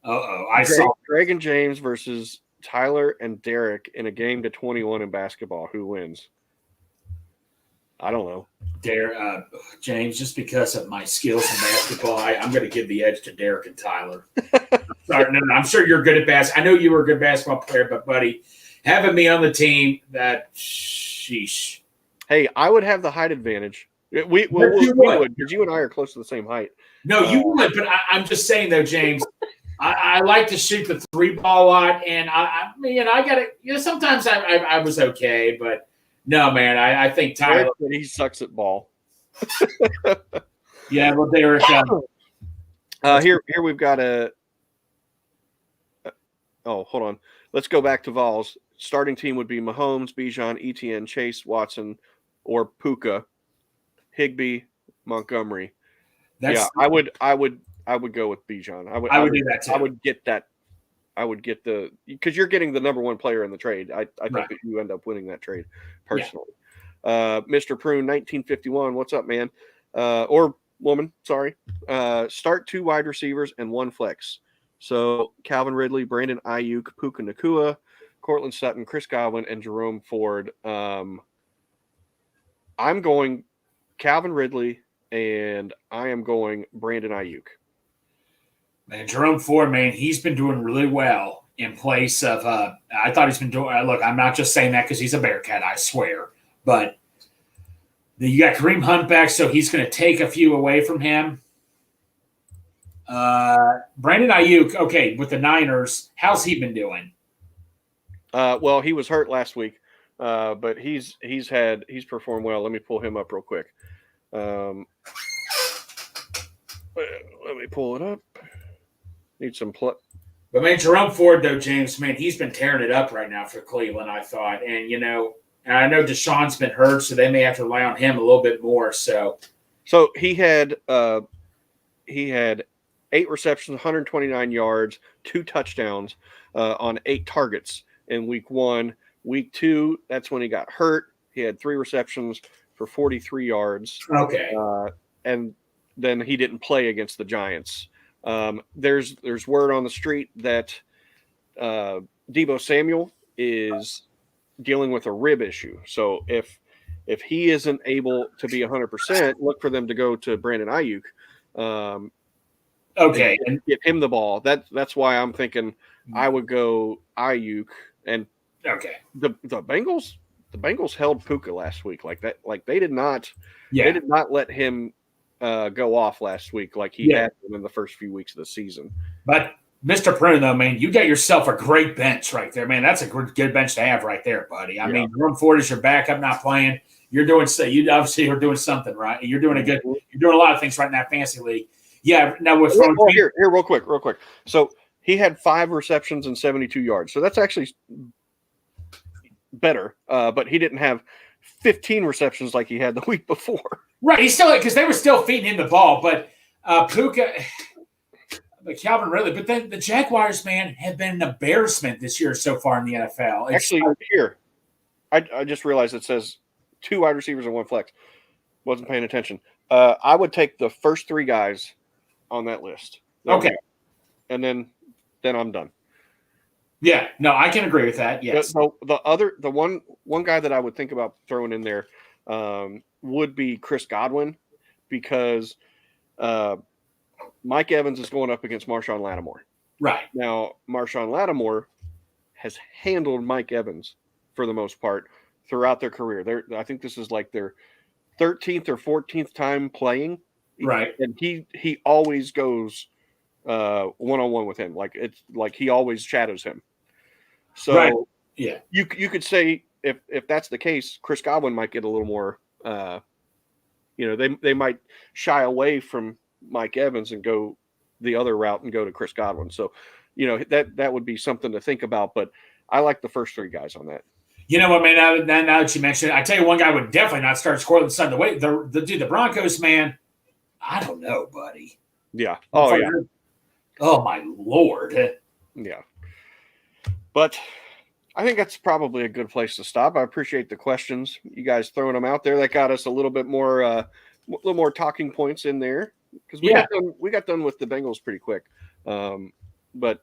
I saw Dragon James versus Tyler and Derek in a game to 21 in basketball. Who wins? I don't know. James, just because of my skills in basketball, I'm going to give the edge to Derek and Tyler. Sorry, no, I'm sure you're good at basketball. I know you were a good basketball player, but buddy, having me on the team, sheesh. Hey, I would have the height advantage. We would, because you and I are close to the same height. No, you would, but I'm just saying though, James. I like to shoot the 3 ball a lot, and I got it. Sometimes I was okay, but no, man, I think Tyler. He sucks at ball. Yeah, well, Derek. Here we've got hold on. Let's go back to Vols. Starting team would be Mahomes, Bijan, Etienne, Chase, Watson, or Puka, Higbee, Montgomery. I would go with Bijan. I would do that too. I would get that. I would get because you're getting the number 1 player in the trade. I think that you end up winning that trade personally. Yeah. Mr. Prune, 1951. What's up, man? Or woman, sorry. Start 2 wide receivers and 1 flex. So Calvin Ridley, Brandon Ayuk, Puka Nacua, Cortland Sutton, Chris Godwin, and Jerome Ford. I'm going Calvin Ridley, and I am going Brandon Ayuk. Man, Jerome Ford, man, he's been doing really well in place of I thought he's been doing look, I'm not just saying that because he's a Bearcat, I swear. But you got Kareem Hunt back, so he's going to take a few away from him. Brandon Ayuk, okay, with the Niners, how's he been doing? Well, he was hurt last week, but he's performed well. Let me pull him up real quick. Let me pull it up. Need some But man, Jerome Ford though, James, man, he's been tearing it up right now for Cleveland, I thought. And I know Deshaun's been hurt, so they may have to rely on him a little bit more. So he had 8 receptions, 129 yards, 2 touchdowns on 8 targets in week 1. Week 2, that's when he got hurt. He had 3 receptions for 43 yards. Okay. And then he didn't play against the Giants. There's word on the street that Deebo Samuel is dealing with a rib issue. So if he isn't able to be 100%, look for them to go to Brandon Ayuk. Okay, and get him the ball. That's why I'm thinking I would go Ayuk. And okay, the Bengals held Puka last week like that. Like they did not let him go off last week like he had been in the first few weeks of the season. But Mr. Prune, though, man, you got yourself a great bench right there, man. That's a good bench to have right there, buddy. I mean, Jerome Ford is your backup, not playing. You obviously are doing something right. You're doing a lot of things right in that fantasy league. Yeah. Now with here, real quick. So he had 5 receptions and 72 yards. So that's actually better. But he didn't have 15 receptions like he had the week before. Right. He's still because they were still feeding him the ball, but Puka. But Calvin Ridley, but then the Jaguars, man, have been an embarrassment this year so far in the NFL. Here, I just realized it says 2 wide receivers and 1 flex. Wasn't paying attention. I would take the first 3 guys on that list. Okay. And then I'm done. Yeah, no, I can agree with that. Yes. The one guy that I would think about throwing in there would be Chris Godwin, because Mike Evans is going up against Marshawn Lattimore. Right. Now, Marshawn Lattimore has handled Mike Evans for the most part throughout their career. I think this is like their 13th or 14th time playing. Right. And he always goes one-on-one with him. Like, it's like he always shadows him. So right. Yeah, you could say if that's the case, Chris Godwin might get a little more they might shy away from Mike Evans and go the other route and go to Chris Godwin. So, that would be something to think about. But I like the first three guys on that. You know what, man? Now that you mentioned it, I tell you, one guy would definitely not start Cortland Sutton. The Broncos, man. I don't know, buddy. Yeah. Oh, yeah. Oh, my Lord. Yeah. But I think that's probably a good place to stop. I appreciate the questions. You guys throwing them out there. That got us a little bit more, a little more talking points in there, because we got done with the Bengals pretty quick. But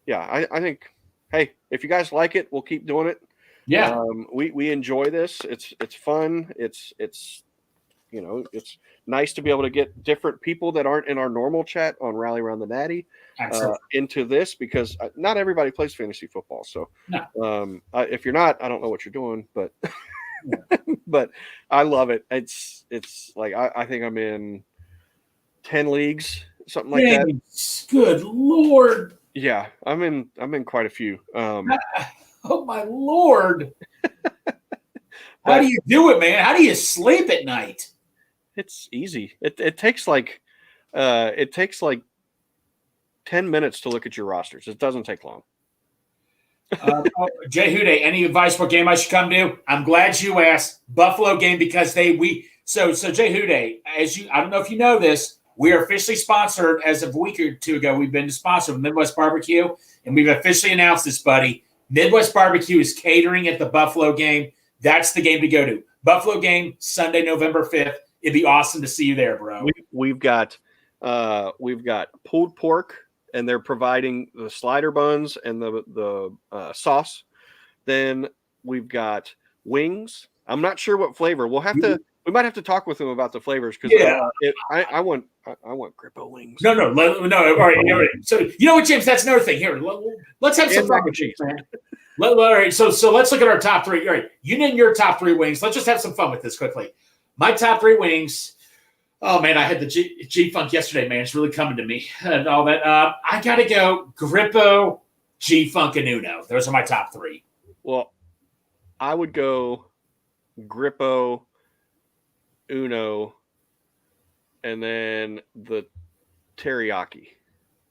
yeah, I think, hey, if you guys like it, we'll keep doing it. Yeah. We enjoy this. It's fun. It's nice to be able to get different people that aren't in our normal chat on Rally Around the Natty into this, because not everybody plays fantasy football. So no. If you're not, I don't know what you're doing, but but I love it. It's like I think I'm in 10 leagues, something like that. Good Lord. Yeah, I'm in quite a few. Oh my Lord. How do you do it, man? How do you sleep at night? It's easy. It takes like 10 minutes to look at your rosters. It doesn't take long. Jay Hude, any advice what game I should come to? I'm glad you asked. Buffalo game, because so Jay Hude, I don't know if you know this, we are officially sponsored as of a week or two ago. We've been sponsored with Midwest Barbecue, and we've officially announced this, buddy. Midwest Barbecue is catering at the Buffalo game. That's the game to go to. Buffalo game, Sunday, November 5th. It'd be awesome to see you there, bro. We've got pulled pork, and they're providing the slider buns and the sauce. Then we've got wings. I'm not sure what flavor. We might have to talk with them about the flavors, because I want Grippo wings. No. All right. So you know what, James? That's another thing. Here, let's have some mac and cheese, man. All right. So let's look at our top three. All right, you name your top three wings. Let's just have some fun with this quickly. My top three wings. Oh man, I had the G-Funk yesterday, man. It's really coming to me and all that. I gotta go Grippo, G-Funk, and Uno. Those are my top three. Well, I would go Grippo, Uno, and then the teriyaki.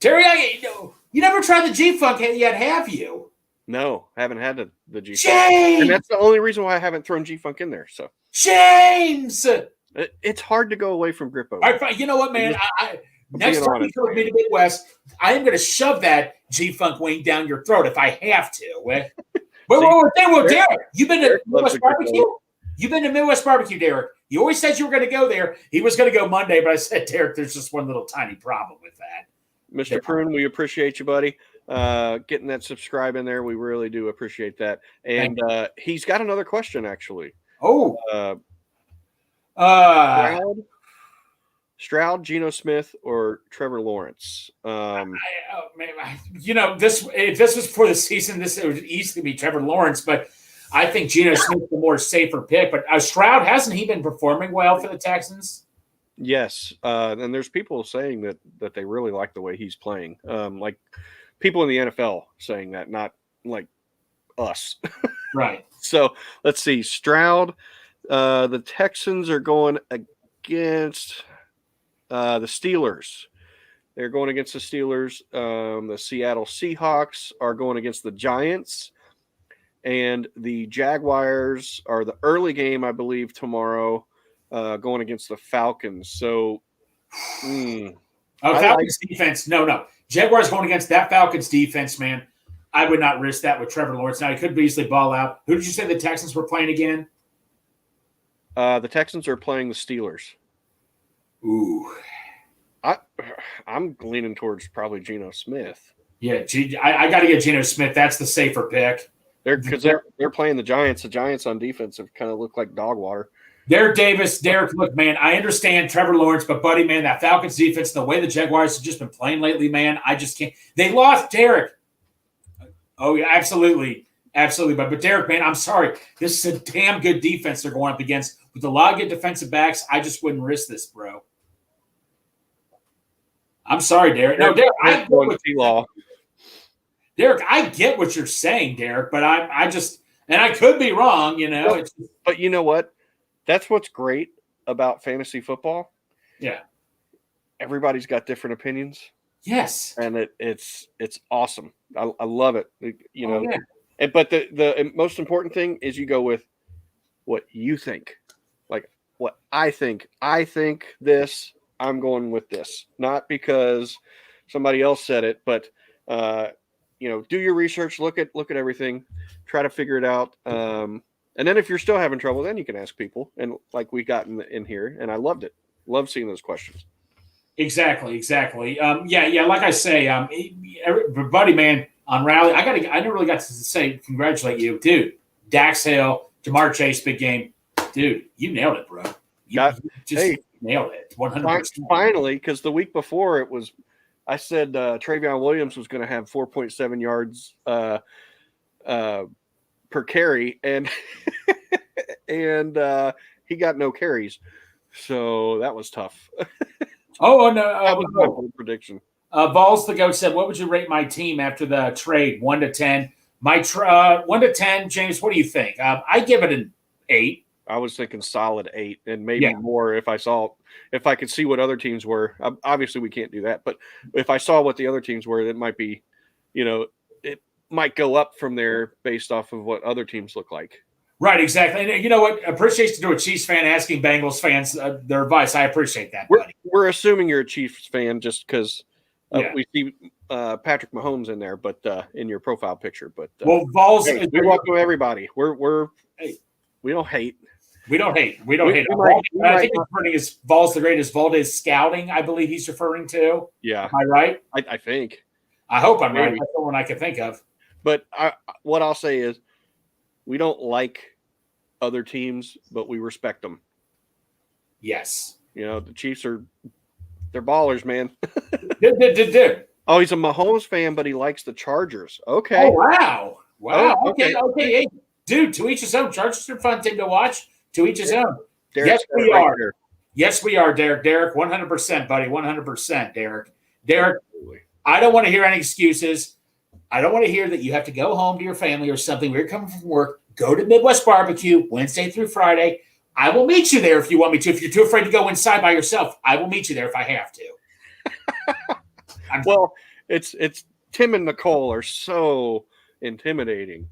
Teriyaki? No, you never tried the G-Funk yet, have you? No, I haven't had the G-Funk. James! And that's the only reason why I haven't thrown G-Funk in there. So James! It's hard to go away from Grippo. All right, fine. You know what, man? Next time you come with me to Midwest, I am going to shove that G-Funk wing down your throat if I have to. Wait, Derek, you've been to Midwest Barbecue? You've been to Midwest Barbecue, Derek. You always said you were going to go there. He was going to go Monday, but I said, Derek, there's just one little tiny problem with that. Mr. Prune, we appreciate you, buddy. Getting that subscribe in there. We really do appreciate that. And he's got another question, actually. Oh. Stroud, Geno Smith, or Trevor Lawrence? If this was for the season, it would easily be Trevor Lawrence, but I think Geno Smith's the more safer pick. But Stroud, hasn't he been performing well for the Texans? Yes, and there's people saying that they really like the way he's playing. Like people in the NFL saying that, not like us. Right. So let's see. Stroud, the Texans are going against the Steelers. They're going against the Steelers. The Seattle Seahawks are going against the Giants. And the Jaguars are the early game, I believe, tomorrow, going against the Falcons. So, Falcons defense. No. Jaguars going against that Falcons defense, man. I would not risk that with Trevor Lawrence. Now, he could easily ball out. Who did you say the Texans were playing again? The Texans are playing the Steelers. Ooh. I'm leaning towards probably Geno Smith. Yeah, I got to get Geno Smith. That's the safer pick. They're playing the Giants. The Giants on defense have kind of looked like dog water. Derek Davis, Derek, look, man, I understand Trevor Lawrence, but buddy, man, that Falcons defense, the way the Jaguars have just been playing lately, man, I just can't. They lost Derek. Oh, yeah, absolutely. Absolutely. But Derek, man, I'm sorry. This is a damn good defense they're going up against. With a lot of good defensive backs, I just wouldn't risk this, bro. I'm sorry, Derek. No, Derek, I get what Derek, I get what you're saying, Derek, but I just – and I could be wrong, you know. But you know what? That's what's great about fantasy football. Yeah. Everybody's got different opinions. Yes. And it's awesome. I love it. You know. Yeah. But the most important thing is you go with what you think. Like what I think. I think this, I'm going with this. Not because somebody else said it, but you know, do your research, look at everything, try to figure it out. And then if you're still having trouble, then you can ask people. And like we got in here, and I loved it. Love seeing those questions. Exactly. Yeah. Like I say, buddy, man, on Rally, I never really got to say congratulate you, dude. Dax Hill, Jamar Chase, big game, dude. You nailed it, bro. You just nailed it, 100%. Finally, because the week before it was, I said Travion Williams was going to have 4.7 yards per carry, and and he got no carries, so that was tough. No, that was my whole prediction. Balls the Goat said, "What would you rate my team after the trade? 1 to 10." My 1 to 10, James. What do you think? I give it an 8. I was thinking solid 8, and maybe more if I could see what other teams were. Obviously, we can't do that, but if I saw what the other teams were, it might be, you know, it might go up from there based off of what other teams look like. Right, exactly. And you know what? Appreciates to a Chiefs fan asking Bengals fans their advice. I appreciate that, buddy. We're assuming you're a Chiefs fan just because we see Patrick Mahomes in there, but in your profile picture. But Vols, we welcome everybody. We don't hate. We don't hate. I think he's referring to Vols the Greatest Valdez Scouting, I believe he's referring to. Yeah. Am I right? I think. I hope I'm right. That's the one I can think of. But what I'll say is we don't like other teams, but we respect them. Yes. You know, the Chiefs they're ballers, man. Dude. Oh, he's a Mahomes fan, but he likes the Chargers. Okay. Oh, wow. Oh, okay. Hey, dude, to each his own. Chargers are a fun team to watch. To each his own. Derek's yes, we right are. there. Yes, we are, Derek. Derek, 100%, buddy. 100%, Derek. Derek, I don't want to hear any excuses. I don't want to hear that you have to go home to your family or something. We're coming from work. Go to Midwest Barbecue Wednesday through Friday. I will meet you there if you want me to. If you're too afraid to go inside by yourself, I will meet you there if I have to. Well, it's Tim and Nicole are so intimidating.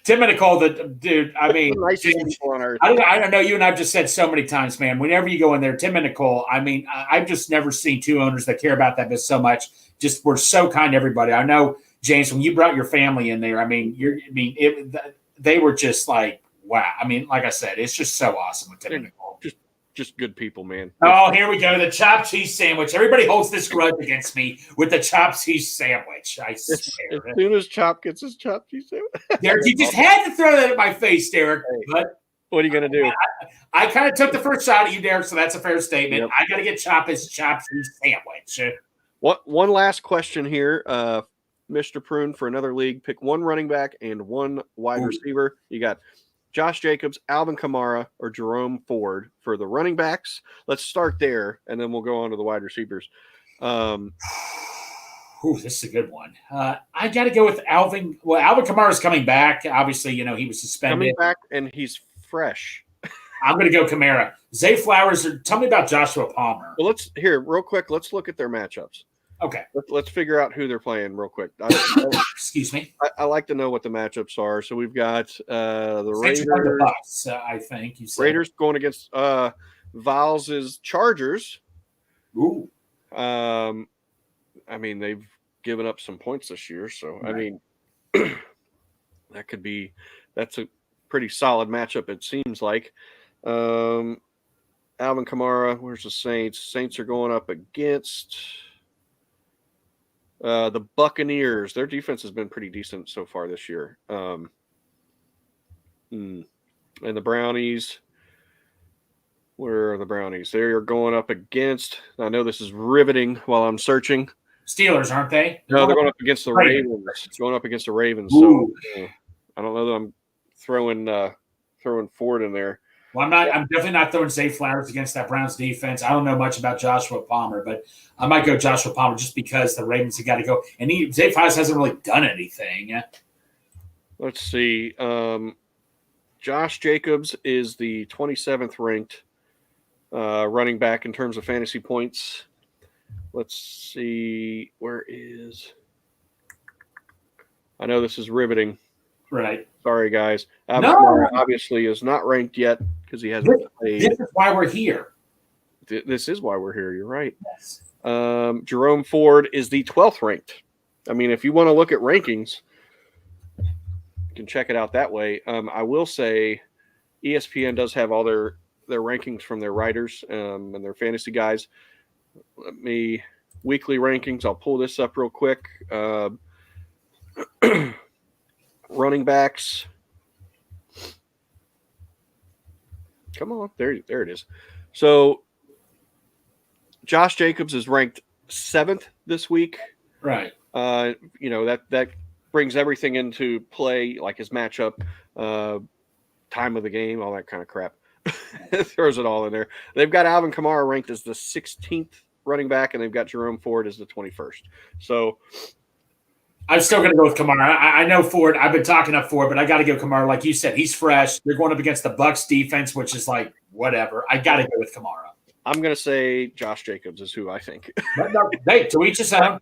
Tim and Nicole, dude, I mean, people on earth. I don't know. You and I've just said so many times, man, whenever you go in there, Tim and Nicole, I mean, I've just never seen two owners that care about that so much. Just we're so kind to everybody. I know, James, when you brought your family in there, they were just like, wow. I mean, like I said, it's just so awesome with Tim and Nicole. Just good people, man. Oh, here we go. The chopped cheese sandwich. Everybody holds this grudge against me with the chopped cheese sandwich. I swear. As soon as Chop gets his chopped cheese sandwich. Derek, you just had to throw that at my face, Derek. Hey, but what are you going to do? I kind of took the first shot at you, Derek, so that's a fair statement. Yep. I got to get his chopped cheese sandwich. One last question here. Mr. Prune, for another league, pick one running back and one wide receiver. You got Josh Jacobs, Alvin Kamara, or Jerome Ford for the running backs. Let's start there, and then we'll go on to the wide receivers. This is a good one. I got to go with Alvin. Well, Alvin Kamara's coming back. Obviously, you know, he was suspended. Coming back, and he's fresh. I'm going to go Kamara. Zay Flowers. Tell me about Joshua Palmer. Well, real quick. Let's look at their matchups. Okay. Let's figure out who they're playing real quick. Excuse me. I like to know what the matchups are. So we've got the Raiders. The Bucks, I think you said. Raiders going against Val's Chargers. Ooh. I mean, they've given up some points this year, so right. I mean, that's a pretty solid matchup. It seems like. Alvin Kamara. Where's the Saints? Saints are going up against. The Buccaneers, their defense has been pretty decent so far this year. And the Brownies, where are the Brownies? They are going up against, I know this is riveting while I'm searching. Steelers, aren't they? No, they're going up against the Ravens. Ravens. Going up against the Ravens. Ooh. So I don't know that I'm throwing Ford in there. Well, I'm definitely not throwing Zay Flowers against that Browns defense. I don't know much about Joshua Palmer, but I might go Joshua Palmer just because the Ravens have got to go. And Zay Flowers hasn't really done anything. Let's see. Josh Jacobs is the 27th ranked running back in terms of fantasy points. Let's see. Where is – I know this is riveting. Right. Sorry, guys. No. Obviously is not ranked yet because he hasn't played. This is why we're here. This is why we're here. You're right. Yes. Jerome Ford is the 12th ranked. I mean, if you want to look at rankings, you can check it out that way. I will say ESPN does have all their rankings from their writers and their fantasy guys. Weekly rankings. I'll pull this up real quick. Running backs. Come on. There it is. So Josh Jacobs is ranked 7th this week. Right. That brings everything into play, like his matchup, time of the game, all that kind of crap. Throws it all in there. They've got Alvin Kamara ranked as the 16th running back, and they've got Jerome Ford as the 21st. So I'm still going to go with Kamara. I know Ford. I've been talking up Ford, but I got to go Kamara. Like you said, he's fresh. They're going up against the Bucs defense, which is like whatever. I got to go with Kamara. I'm going to say Josh Jacobs is who I think. Hey, to each his own.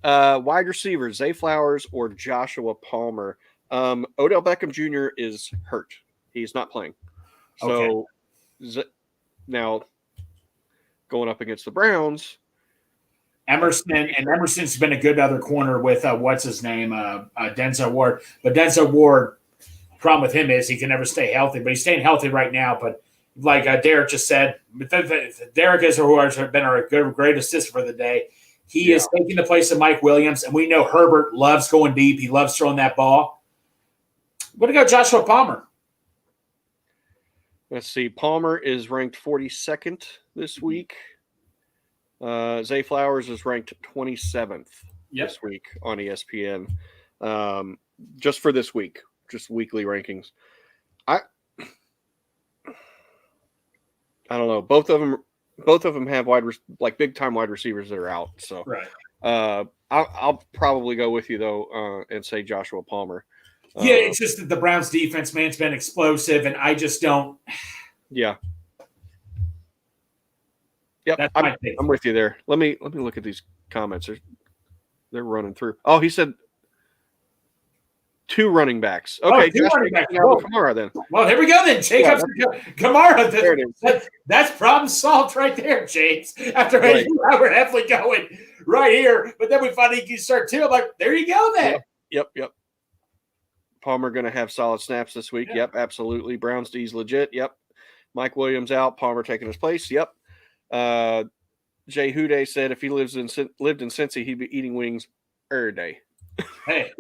Wide receivers, Zay Flowers or Joshua Palmer. Odell Beckham Jr. is hurt. He's not playing. So now going up against the Browns, Emerson's been a good other corner with what's his name, Denzel Ward. But Denzel Ward, the problem with him is he can never stay healthy. But he's staying healthy right now. But like Derek just said, Derek is who has been our great assist for the day. He is taking the place of Mike Williams, and we know Herbert loves going deep. He loves throwing that ball. I'm going to go Joshua Palmer. Let's see. Palmer is ranked 42nd this week. Zay Flowers is ranked 27th this week on ESPN. Just for this week, just weekly rankings. I don't know. Both of them have big time wide receivers that are out. So right. I'll probably go with you though and say Joshua Palmer. Yeah, it's just that the Browns defense, man, it's been explosive, and I just don't. Yeah. Yep, I'm with you there. Let me look at these comments. They're running through. Oh, he said 2 running backs. Okay, 2 running backs. Kamara then. Well, here we go then. Jacobs, Kamara. There it is. That's problem solved right there, James. After we're definitely going right here, but then we finally can start 2. I'm like, there you go then. Yep. Palmer going to have solid snaps this week. Yeah. Yep, absolutely. Browns D's legit. Yep. Mike Williams out. Palmer taking his place. Yep. Jay Houday said if he lived in Cincy, he'd be eating wings every day. Hey,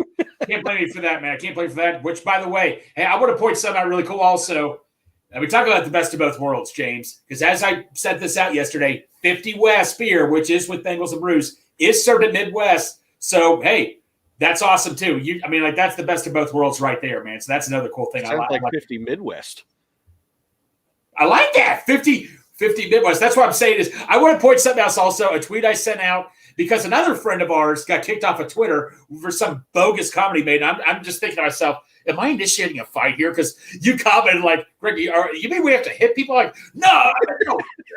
can't blame me for that, man. I can't blame you for that. Which, by the way, hey, I want to point something out really cool also. And we talk about the best of both worlds, James, because as I said this out yesterday, 50 West beer, which is with Bengals and Brews, is served at Midwest. So, hey, that's awesome too. That's the best of both worlds right there, man. So that's another cool thing. Sounds like 50 Midwest. I like that. 50 Midwest. That's what I'm saying is I want to point something else also, a tweet I sent out because another friend of ours got kicked off of Twitter for some bogus comedy made. And I'm just thinking to myself, am I initiating a fight here? Because you commented like, Greg, you mean we have to hit people? Like, no,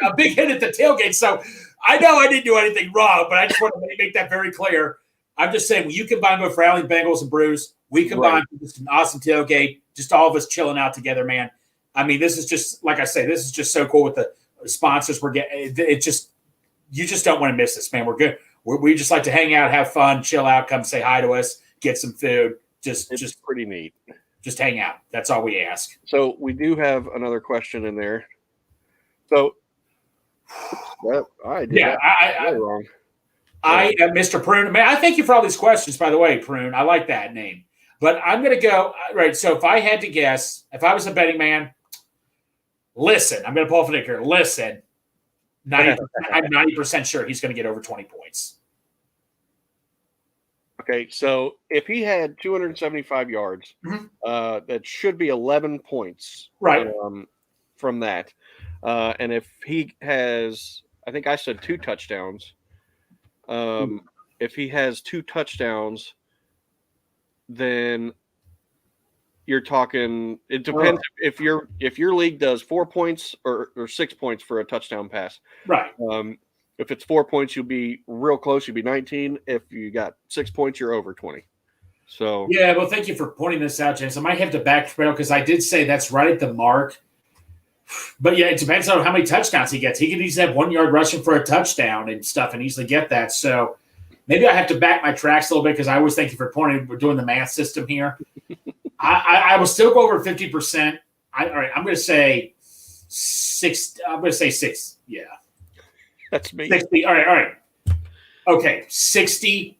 a big hit at the tailgate. So I know I didn't do anything wrong, but I just want to make that very clear. I'm just saying, when you combine both Rally Bengals and Brews, we combine just an awesome tailgate, just all of us chilling out together, man. I mean, this is just, like I say, this is just so cool with the sponsors we're getting. You just don't want to miss this, man. We're good. We just like to hang out, have fun, chill out, come say hi to us, get some food. Just pretty neat. Just hang out. That's all we ask. So we do have another question in there. So I did wrong. Mr. Prune, man, I thank you for all these questions, by the way, Prune. I like that name. But I'm going to go, right, so if I had to guess, if I was a betting man, Listen, I'm going to pull off a here. Listen, 90%, I'm 90% sure he's going to get over 20 points. Okay, so if he had 275 yards, that should be 11 points, Right. From that. And if he has, I think I said 2 touchdowns. If he has 2 touchdowns, then you're talking. It depends if your league does 4 points or 6 points for a touchdown pass. Right. If it's 4 points, you'll be real close. You'll be 19. If you got 6 points, you're over 20. So yeah, well, thank you for pointing this out, James. I might have to backtrail because I did say that's right at the mark. But yeah, it depends on how many touchdowns he gets. He could easily have 1 yard rushing for a touchdown and stuff, and easily get that. So maybe I have to back my tracks a little bit because I always thank you for pointing. We're doing the math system here. I will still go over 50%. All right, I'm going to say 6. I'm going to say 6. Yeah. that's me. 60. All right. Okay, 62%.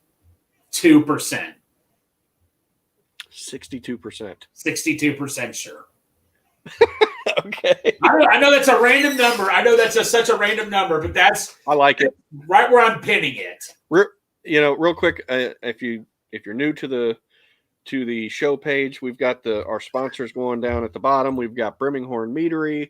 62%. 62% sure. Okay. I know that's a random number. I know that's such a random number, but I like it. Right where I'm pinning it. Real quick, if you're new to the show page, we've got our sponsors going down at the bottom. We've got Birmingham Meadery,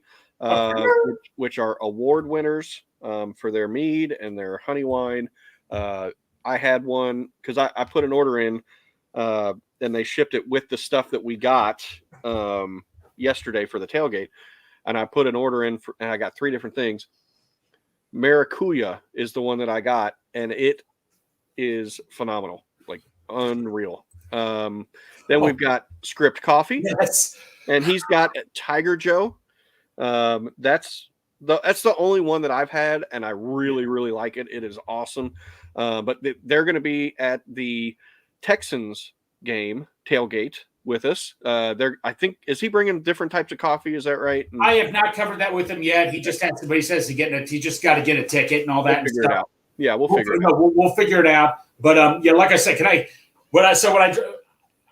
which are award winners for their mead and their honey wine. I had one because I put an order in, and they shipped it with the stuff that we got yesterday for the tailgate. And I put an order in and I got 3 different things. Maracuya is the one that I got, and it is phenomenal, like unreal. Then we've got Script Coffee. Yes. And he's got Tiger Joe. That's the only one that I've had, and I really, really like it. It is awesome. But they're going to be at the Texans game tailgate with us. I think, is he bringing different types of coffee? Is that right? I have not covered that with him yet. He just had somebody says he just got to get a ticket and all that. We'll figure it out. Yeah, we'll figure it out. We'll figure it out. But yeah, like I said, when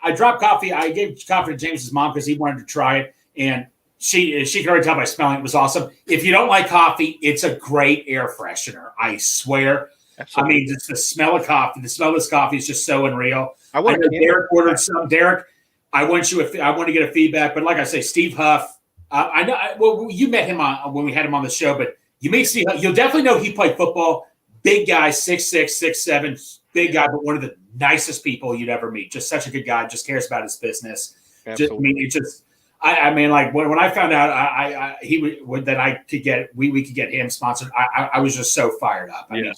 I dropped coffee, I gave coffee to James's mom because he wanted to try it, and she could already tell by smelling it was awesome. If you don't like coffee, it's a great air freshener. I swear. Absolutely. I mean, just the smell of coffee. The smell of this coffee is just so unreal. I know Derek ordered some. Derek, I want to get a feedback, but like I say, Steve Huff. I know. Well, you met him when we had him on the show, but you meet Steve Huff, you'll definitely know he played football. Big guy, 6'6", 6'7", big guy, but one of the nicest people you'd ever meet. Just such a good guy. Just cares about his business. Absolutely. I mean, like when I found out we could get him sponsored. I was just so fired up. I mean,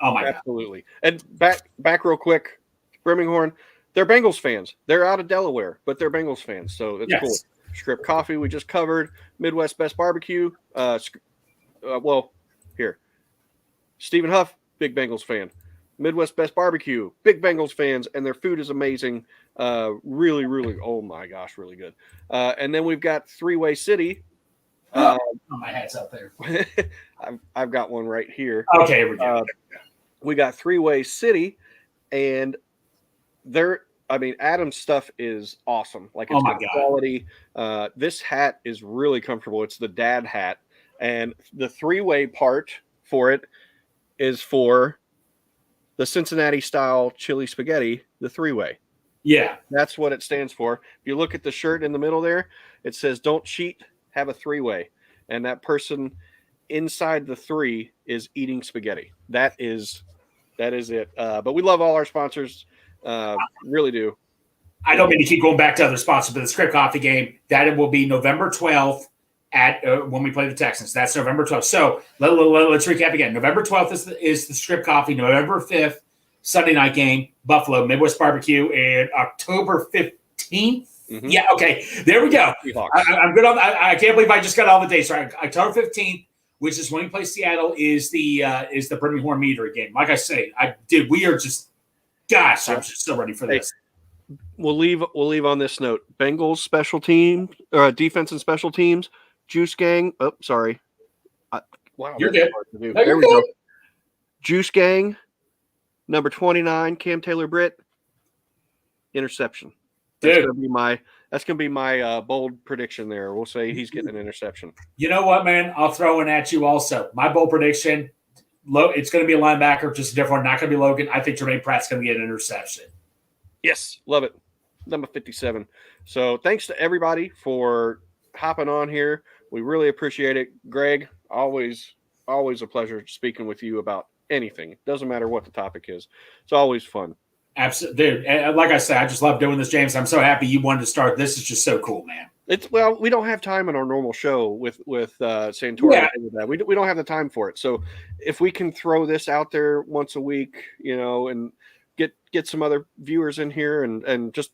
oh my God. Absolutely. And back real quick, Birmingham. They're Bengals fans. They're out of Delaware, but they're Bengals fans, so it's cool. Script Coffee we just covered. Midwest Best Barbecue. Here. Stephen Huff, big Bengals fan. Midwest Best Barbecue, big Bengals fans, and their food is amazing. Really, really, oh my gosh, really good. And then we've got Three-Way City. My hat's up there. I've got one right here. Okay, here we go. We got Three-Way City, and Adam's stuff is awesome. Like, it's good quality. This hat is really comfortable. It's the dad hat, and the 3-way part for it is for the Cincinnati style chili spaghetti, the 3-way. Yeah. That's what it stands for. If you look at the shirt in the middle there, it says, "Don't cheat, have a 3-way." And that person inside the 3 is eating spaghetti. That is it. But we love all our sponsors. Really do. I don't mean to keep going back to other sponsors, but the Script Coffee game, that will be November 12th at when we play the Texans. That's November 12th. So let's recap again. November 12th is the Script Coffee. November 5th, Sunday night game, Buffalo, Midwest Barbecue, and October 15th. Mm-hmm. Yeah, okay. There we go. I'm good on. I can't believe I just got all the dates right. October 15th, which is when we play Seattle, is the Birmingham Meadery game. Like I say, we are just, gosh, I'm just so ready for this. We'll leave on this note. Bengals special team, defense and special teams, Juice Gang. Oh, sorry. Wow, you're good. There we go. Juice Gang, number 29, Cam Taylor-Britt, interception. That's Dude. gonna be my bold prediction there. We'll say he's getting an interception. You know what, man? I'll throw one at you also. My bold prediction, it's going to be a linebacker, just a different one. Not going to be Logan. I think Jermaine Pratt's going to get an interception. Yes, love it. Number 57. So thanks to everybody for hopping on here. We really appreciate it. Greg, always a pleasure speaking with you about anything. It doesn't matter what the topic is. It's always fun. Absolutely. Dude, and like I said, I just love doing this, James. I'm so happy you wanted to start. This is just so cool, man. We don't have time in our normal show with Santori. Yeah. We don't have the time for it. So if we can throw this out there once a week, and get some other viewers in here and just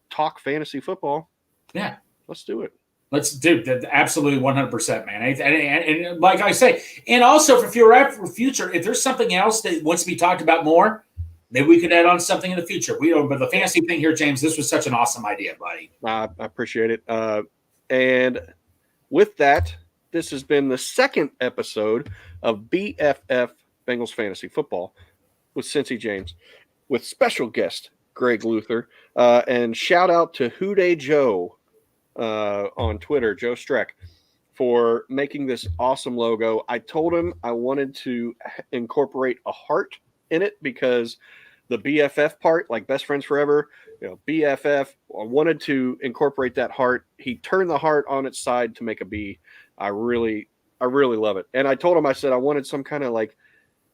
talk fantasy football. Yeah. Let's do it. Let's do absolutely 100%, man. And like I say, and also for future, if there's something else that wants to be talked about more, maybe we could add on something in the future. But the fantasy thing here, James, this was such an awesome idea, buddy. I appreciate it. And with that, this has been the second episode of BFF Bengals Fantasy Football with Cincy James, with special guest Greg Luther, and shout out to Houday Joe on Twitter, Joe Streck, for making this awesome logo. I told him I wanted to incorporate a heart in it because the BFF part, like best friends forever, BFF, I wanted to incorporate that heart. He turned the heart on its side to make a B. I really love it. And I told him, I said, I wanted some kind of like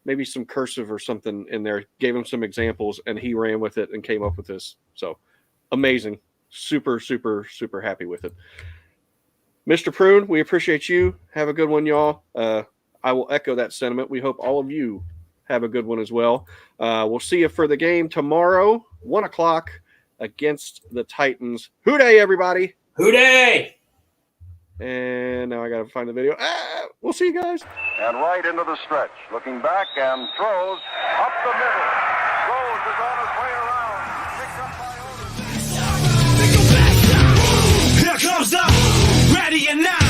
maybe some cursive or something in there, gave him some examples, and he ran with it and came up with this. So amazing. Super, super, super happy with it. Mr. Prune, we appreciate you. Have a good one, y'all. I will echo that sentiment. We hope all of you have a good one as well. We'll see you for the game tomorrow, 1:00 against the Titans. Houday, everybody. Houday! And now I got to find the video. We'll see you guys. And right into the stretch. Looking back and throws up the middle. Rose is on his way around. Picked up by Otis. Here comes the ready and now.